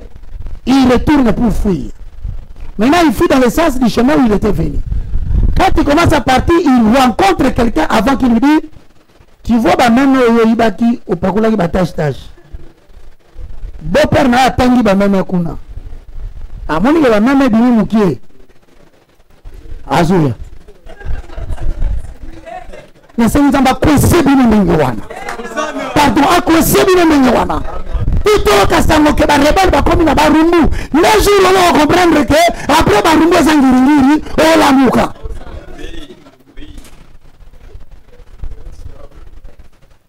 il retourne pour fuir. Maintenant, il fuit dans le sens du chemin où il était venu. Quand il commence à partir, il rencontre quelqu'un avant qu'il lui dise, tu vois, même Yoibaki, au Pakoulaki, tâche. Beau-père n'a attendu ba même kuna. Amoni ba même bini mukie. Azuya. Na sema tamba kwese bini mingwana. Pardon, akwese bini mingwana. Tout kasango ke ba rebel ba komi na ba rumbu. Les jours on va comprendre que après ba rumbu zangiringiri o la muka.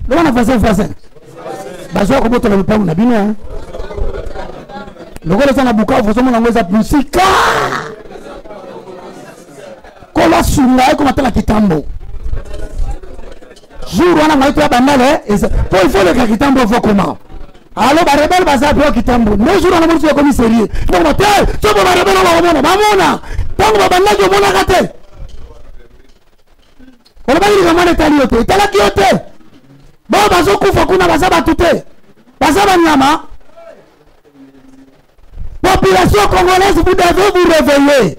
Lo na façon. Bazo ko boto le pangu na bino hein. Le gars na Bukavu faut mon ngoza musika. Kola sunga ko matala kitambo. Jour wana maitwa bandale pour il faut le kitambo faut comment. Alors ba rebel baza pour kitambo. Le jour wana monsieur commissariat. Donc motel, so ba rebel ba mona. Tango ba bandale jo mona kate. Wala ba ni kama tali yote. Tala kiote. Bon, bazo kufa kuna bazaba tuté. Bazaba nyama. Population congolaise, vous devez vous réveiller.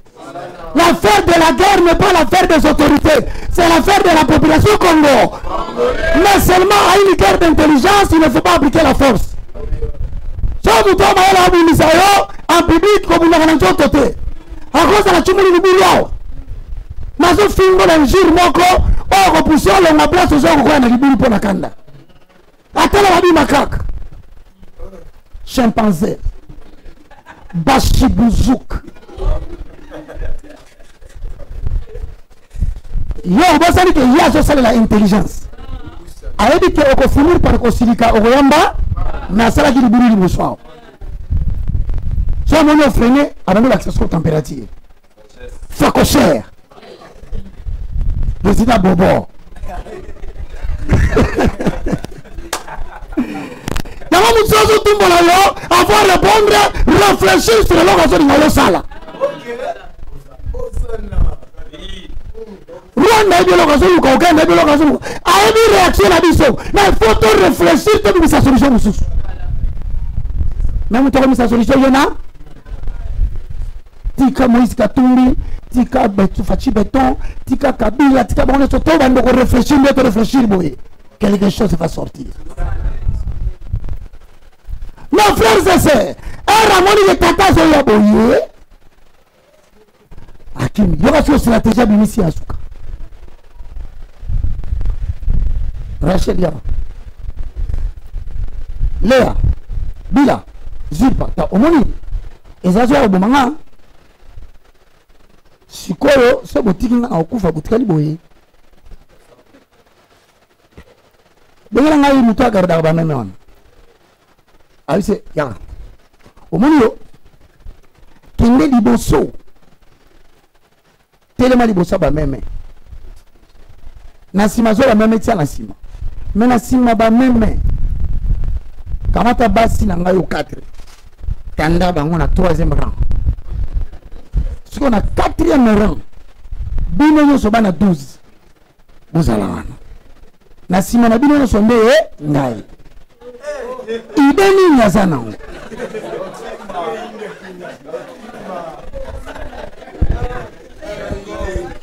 L'affaire de la guerre n'est pas l'affaire des autorités. C'est l'affaire de la population Congo. Mais seulement à une guerre d'intelligence, il ne faut pas appliquer la force. Si vous tombez en public, comme vous l'avez dit, à cause de la chumuli du boulot. Mais je finis un jour, or repoussé, on a place aux gens qui ont un libéré pour la kanda. Attends la vie macaque. Chimpanzé. Bashibouzouk. Yo, vous savez que hier, je salue l'intelligence. a dit qu'on finir par Kosilika Ogoyamba, mais ça là qui est brûlé le soir. Soit on a freiné avec l'accession température. Ça coûte cher. Président Bobo. Avant de répondre, réfléchir sur l'occasion de la salle. Rwanda est l'occasion de l'occasion de l'occasion. A une réaction à l'issue. Mais il faut réfléchir sur sa solution. Même si tu as sa solution, il y en a. Tika Moïse Katumbi, Tika Fachi Béton, Tika Kabila, Tika Bonne Soto, on va réfléchir, on va réfléchir. Quelque chose va sortir. Nos frères et sœurs, un ramon de tata zoya boye. Akim, il y aura une stratégie à Bimissi Asuka. Rachel Yama. Léa, Bila, Zilpa, ta omoni. Ezazo ya bomanga. Sikoyo, ce boutique na okufa butikali boye. Bengala ngai mutu agarda ba meme wana. Aise ya. Omoni yo. Kinde liboso. Telema liboso ba meme. Na sima zo ba meme tia na sima. Mais na sima ba meme. Kamata basi na ngai au 4. Tanda bango na 3e rang. Ce qu'on a 4e rang. Bino yo so bana 12. Bozala wana. Na sima na bino so nde ngai. Ideni nyazana.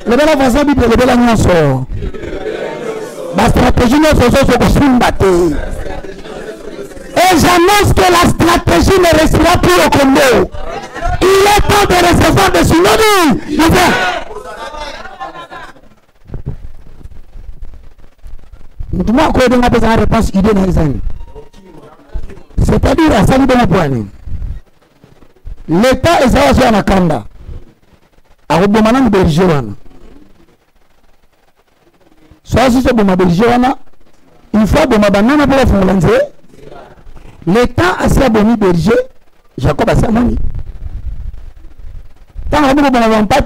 Le bela façon Bible le bela nyonso. La stratégie ne se construit. Et j'annonce que la stratégie ne restera plus au Congo. Il est temps de recevoir des tsunamis. Nous avons encore une réponse idée dans les années. C'est-à-dire à Sali de la Poigne. L'État est à la Kanda. À Robomana de Belgique. Soit si c'est bon Belgique, il faut que banana pour la Finlande. L'État a sa bonne Belgique. Jacob a sa monnaie. Tant que nous avons pas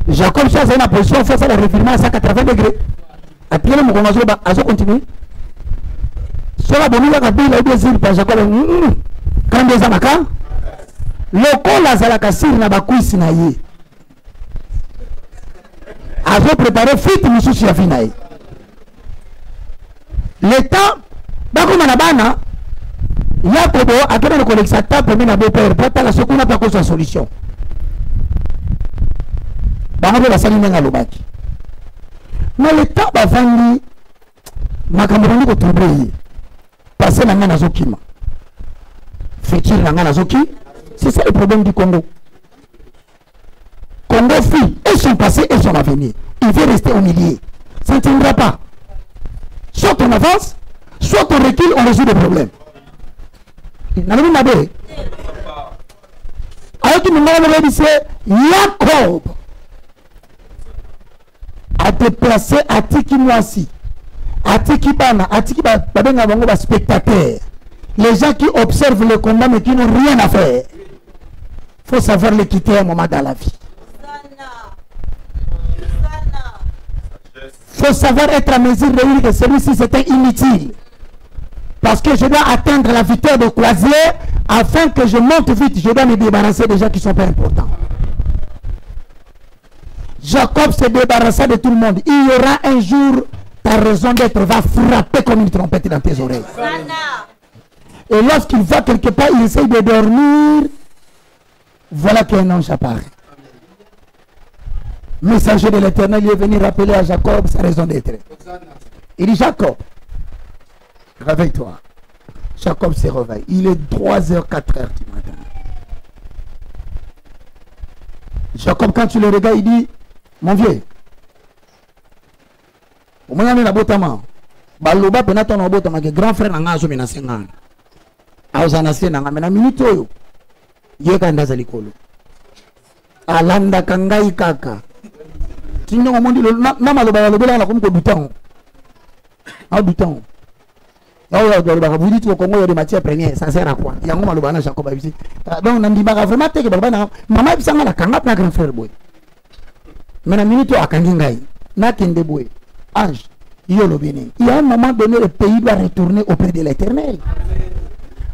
Jacob cherche une position face à la réfirmation à 180 degrés. Après le mouvement à continuer. Sur la bonne il a dit par Jacob. Quand des amaka, le col à Zalakasir n'a pas couillé sinaïe. Avait préparé fit monsieur Chiafinaï. L'État, d'accord manabana, Yakobo a créé le collecteur pour mener à beau père. Pour la seconde pas cause de solution. Bango la saline na lobaki. Mais l'État va vendre makambo ko trouver. Passer na ngana zokima. Fétir na ngana zoki. C'est ça le problème du Congo. Congo fuit et son passé et son avenir. Il veut rester au milieu. Ça ne tiendra pas. Soit on avance, soit on recule, on résout le problème. N'avez-vous pas dit? Alors que nous avons dit, Jacob a déplacé à Tiki-Moisi, à Tiki-Bana, à Tiki-Bana, spectateurs. Les gens qui observent le combat mais qui n'ont rien à faire. Il faut savoir les quitter un moment dans la vie. Il faut savoir être à mesure de dire que celui-ci c'était inutile. Parce que je dois atteindre la vitesse de croisière afin que je monte vite. Je dois me débarrasser des gens qui ne sont pas importants. Jacob se débarrassa de tout le monde. Il y aura un jour, ta raison d'être va frapper comme une trompette dans tes oreilles. Et lorsqu'il va quelque part, il essaye de dormir. Voilà qu'un ange apparaît. Messager de l'Éternel, il est venu rappeler à Jacob sa raison d'être. Il dit, Jacob, réveille-toi. Jacob se réveille. Il est 3h, 4h du matin. Jacob, quand tu le regardes, il dit, mon vieux, au moins il y a un botama. Baloba penaton au botama que grand frère n'a pas menacé n'a. Auzanasé n'a pas minute yo. Yekanda zalikolo. Alanda kangai kaka. Tinyo ngomondi lo na maloba lo bela na comme ko dutan. En du temps. Vous dites au Congo, il y a des matières premières, ça sert à quoi? Il y a un moment où Jacob a vu. Donc, on a dit, vraiment, maman, il s'en a la kangap, la grand frère. Mais la minute où à Kangingaï, n'a qu'un déboué. Ange, il y a un moment donné, le pays doit retourner auprès de l'Éternel.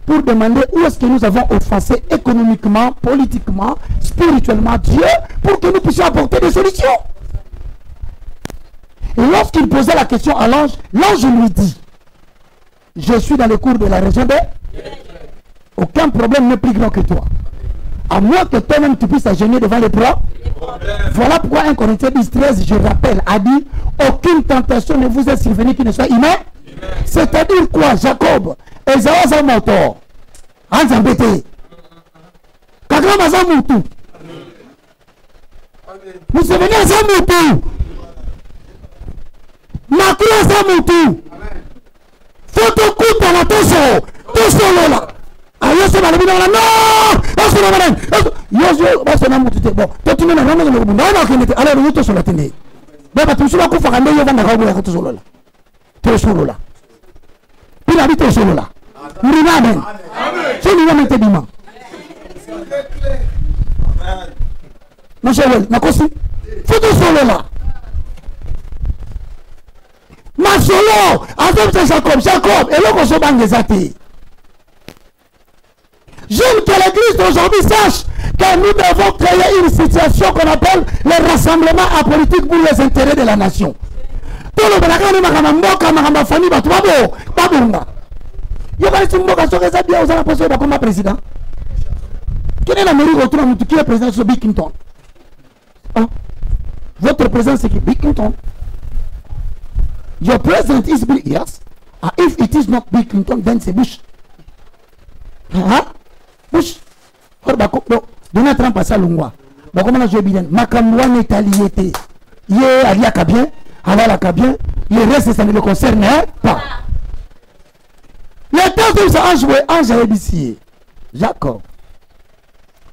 Pour demander où est-ce que nous avons offensé économiquement, politiquement, spirituellement Dieu, pour que nous puissions apporter des solutions. Et lorsqu'il posait la question à l'ange, l'ange lui dit, je suis dans le cours de la région de... Aucun problème n'est plus grand que toi. À moins que toi-même tu puisses agenouiller devant les proies. Voilà pourquoi 1 Corinthiens 10:13, je rappelle, a dit, aucune tentation ne vous est survenue qui ne soit humaine. C'est-à-dire quoi, Jacob? Esawa za moto. Anza mbete. Kagama za mutu. Museveni za mutu. Makula za mutu. Fotokuta na toso. Toso lola. Ayoso balabina wala no. Oso na balen. Yozo baso na mutu te. Bon, tu me na rama no bunda na kinete. Alors yo toso la tende. Baba tusula ku fakande yo vanda ka ya toso lola. Toso lola. Il habite au solo là. Amen. C'est lui qui dit moi. Non, je veux. Ma cause. Faut au solo là. Ma solo. Avec Jacob. Jacob. Et là qu'on se bangue des athées. J'aime que l'église d'aujourd'hui sache que nous devons créer une situation qu'on appelle le rassemblement apolitique pour les intérêts de la nation. Tout le monde a ma famille, président. Quel est l'Amérique autour de nous qui est président sur Bill Clinton? Votre président c'est qui? Bill Clinton. Your president is Bill, yes. If it is not Bill Clinton, then c'est Bush. Bush. Donald Trump a ça l'ongwa. Comment on a joué Biden? Makamwa netaliété. Yé, Alia Kabien. Alors la bien, le reste ça ne le concerne pas. Le temps où ça a joué, ange a ébissé. Jacob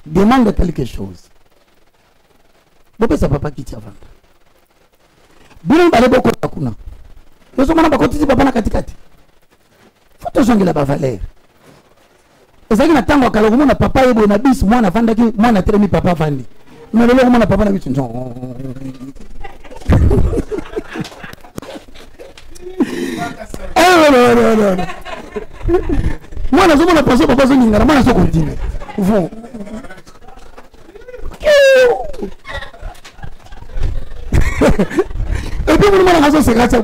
demande quelque chose. Pourquoi ça papa qui tient avant? Bien balé beaucoup de kuna. Nous sommes pas continuer papa na katikati. Faut toujours la valeur. Et ça qui n'attend qu'à l'homme na papa ebo na bis moi na vanda qui moi na teremi papa vandi. Mais le homme na papa na bitu non. Non. Moi, je ne pense pas que je ne vais continuer. Et puis, vous m'avez dit que c'est presque.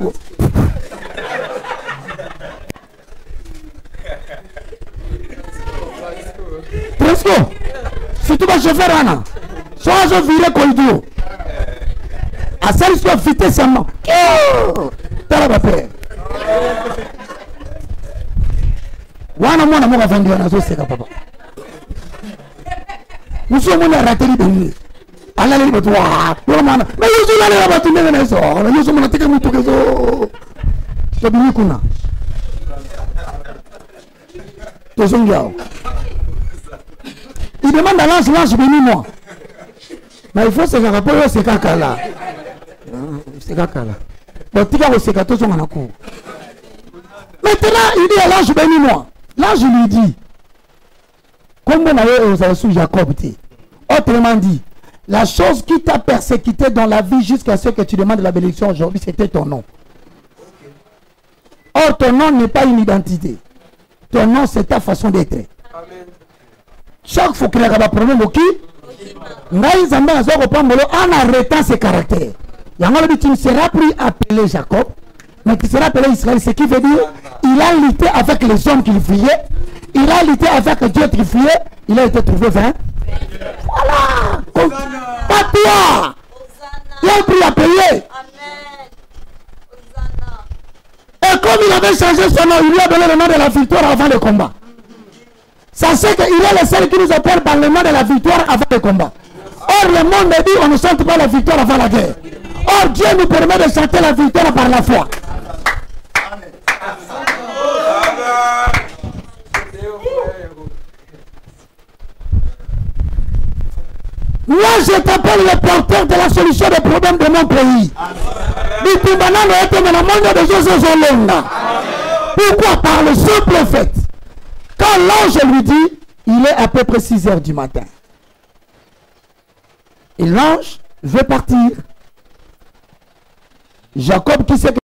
Si tu vas chauffeur, Anna, soit je virais Coldio. À celle qui a fité seulement. T'as la paix. Wana mwana moka vandi wana zo seka papa. Muso mwana rateli bengi. Ala le botu wa. Yo mwana. Mais yo zo la le batu ndenge na so. Yo zo mwana tika mutu kezo. So bini kuna. To songiao. Il demande à lance bénis-moi. Mais il faut se faire rapport au sekaka là. Sekaka là. Bon, tika au sekato son anakou. Maintenant, il dit à l'ange bénis-moi. L'ange lui dit, comme on avait sous Jacob, autrement dit, la chose qui t'a persécuté dans la vie jusqu'à ce que tu demandes la bénédiction aujourd'hui, c'était ton nom. Or, ton nom n'est pas une identité. Ton nom, c'est ta façon d'être. Chaque fois qu'il y a un problème, en arrêtant ses caractères. Tu ne seras plus appelé Jacob, mais tu seras appelé Israël, ce qui veut dire il a lutté avec les hommes qu'il fuyait, il a lutté avec Dieu qu'il fuyait, il a été trouvé vain. Voilà. Pas toi. Il a pris à payer. Et comme il avait changé son nom, il lui a donné le nom de la victoire avant le combat. Sachez qu'il est le seul qui nous appelle par le nom de la victoire avant le combat. Or, le monde dit on ne chante pas la victoire avant la guerre. Or, Dieu nous permet de chanter la victoire par la foi. Moi, je t'appelle le porteur de la solution des problèmes de mon pays. Pourquoi? Par le simple fait, quand l'ange lui dit, il est à peu près 6 heures du matin. Et l'ange veut partir. Jacob qui sait que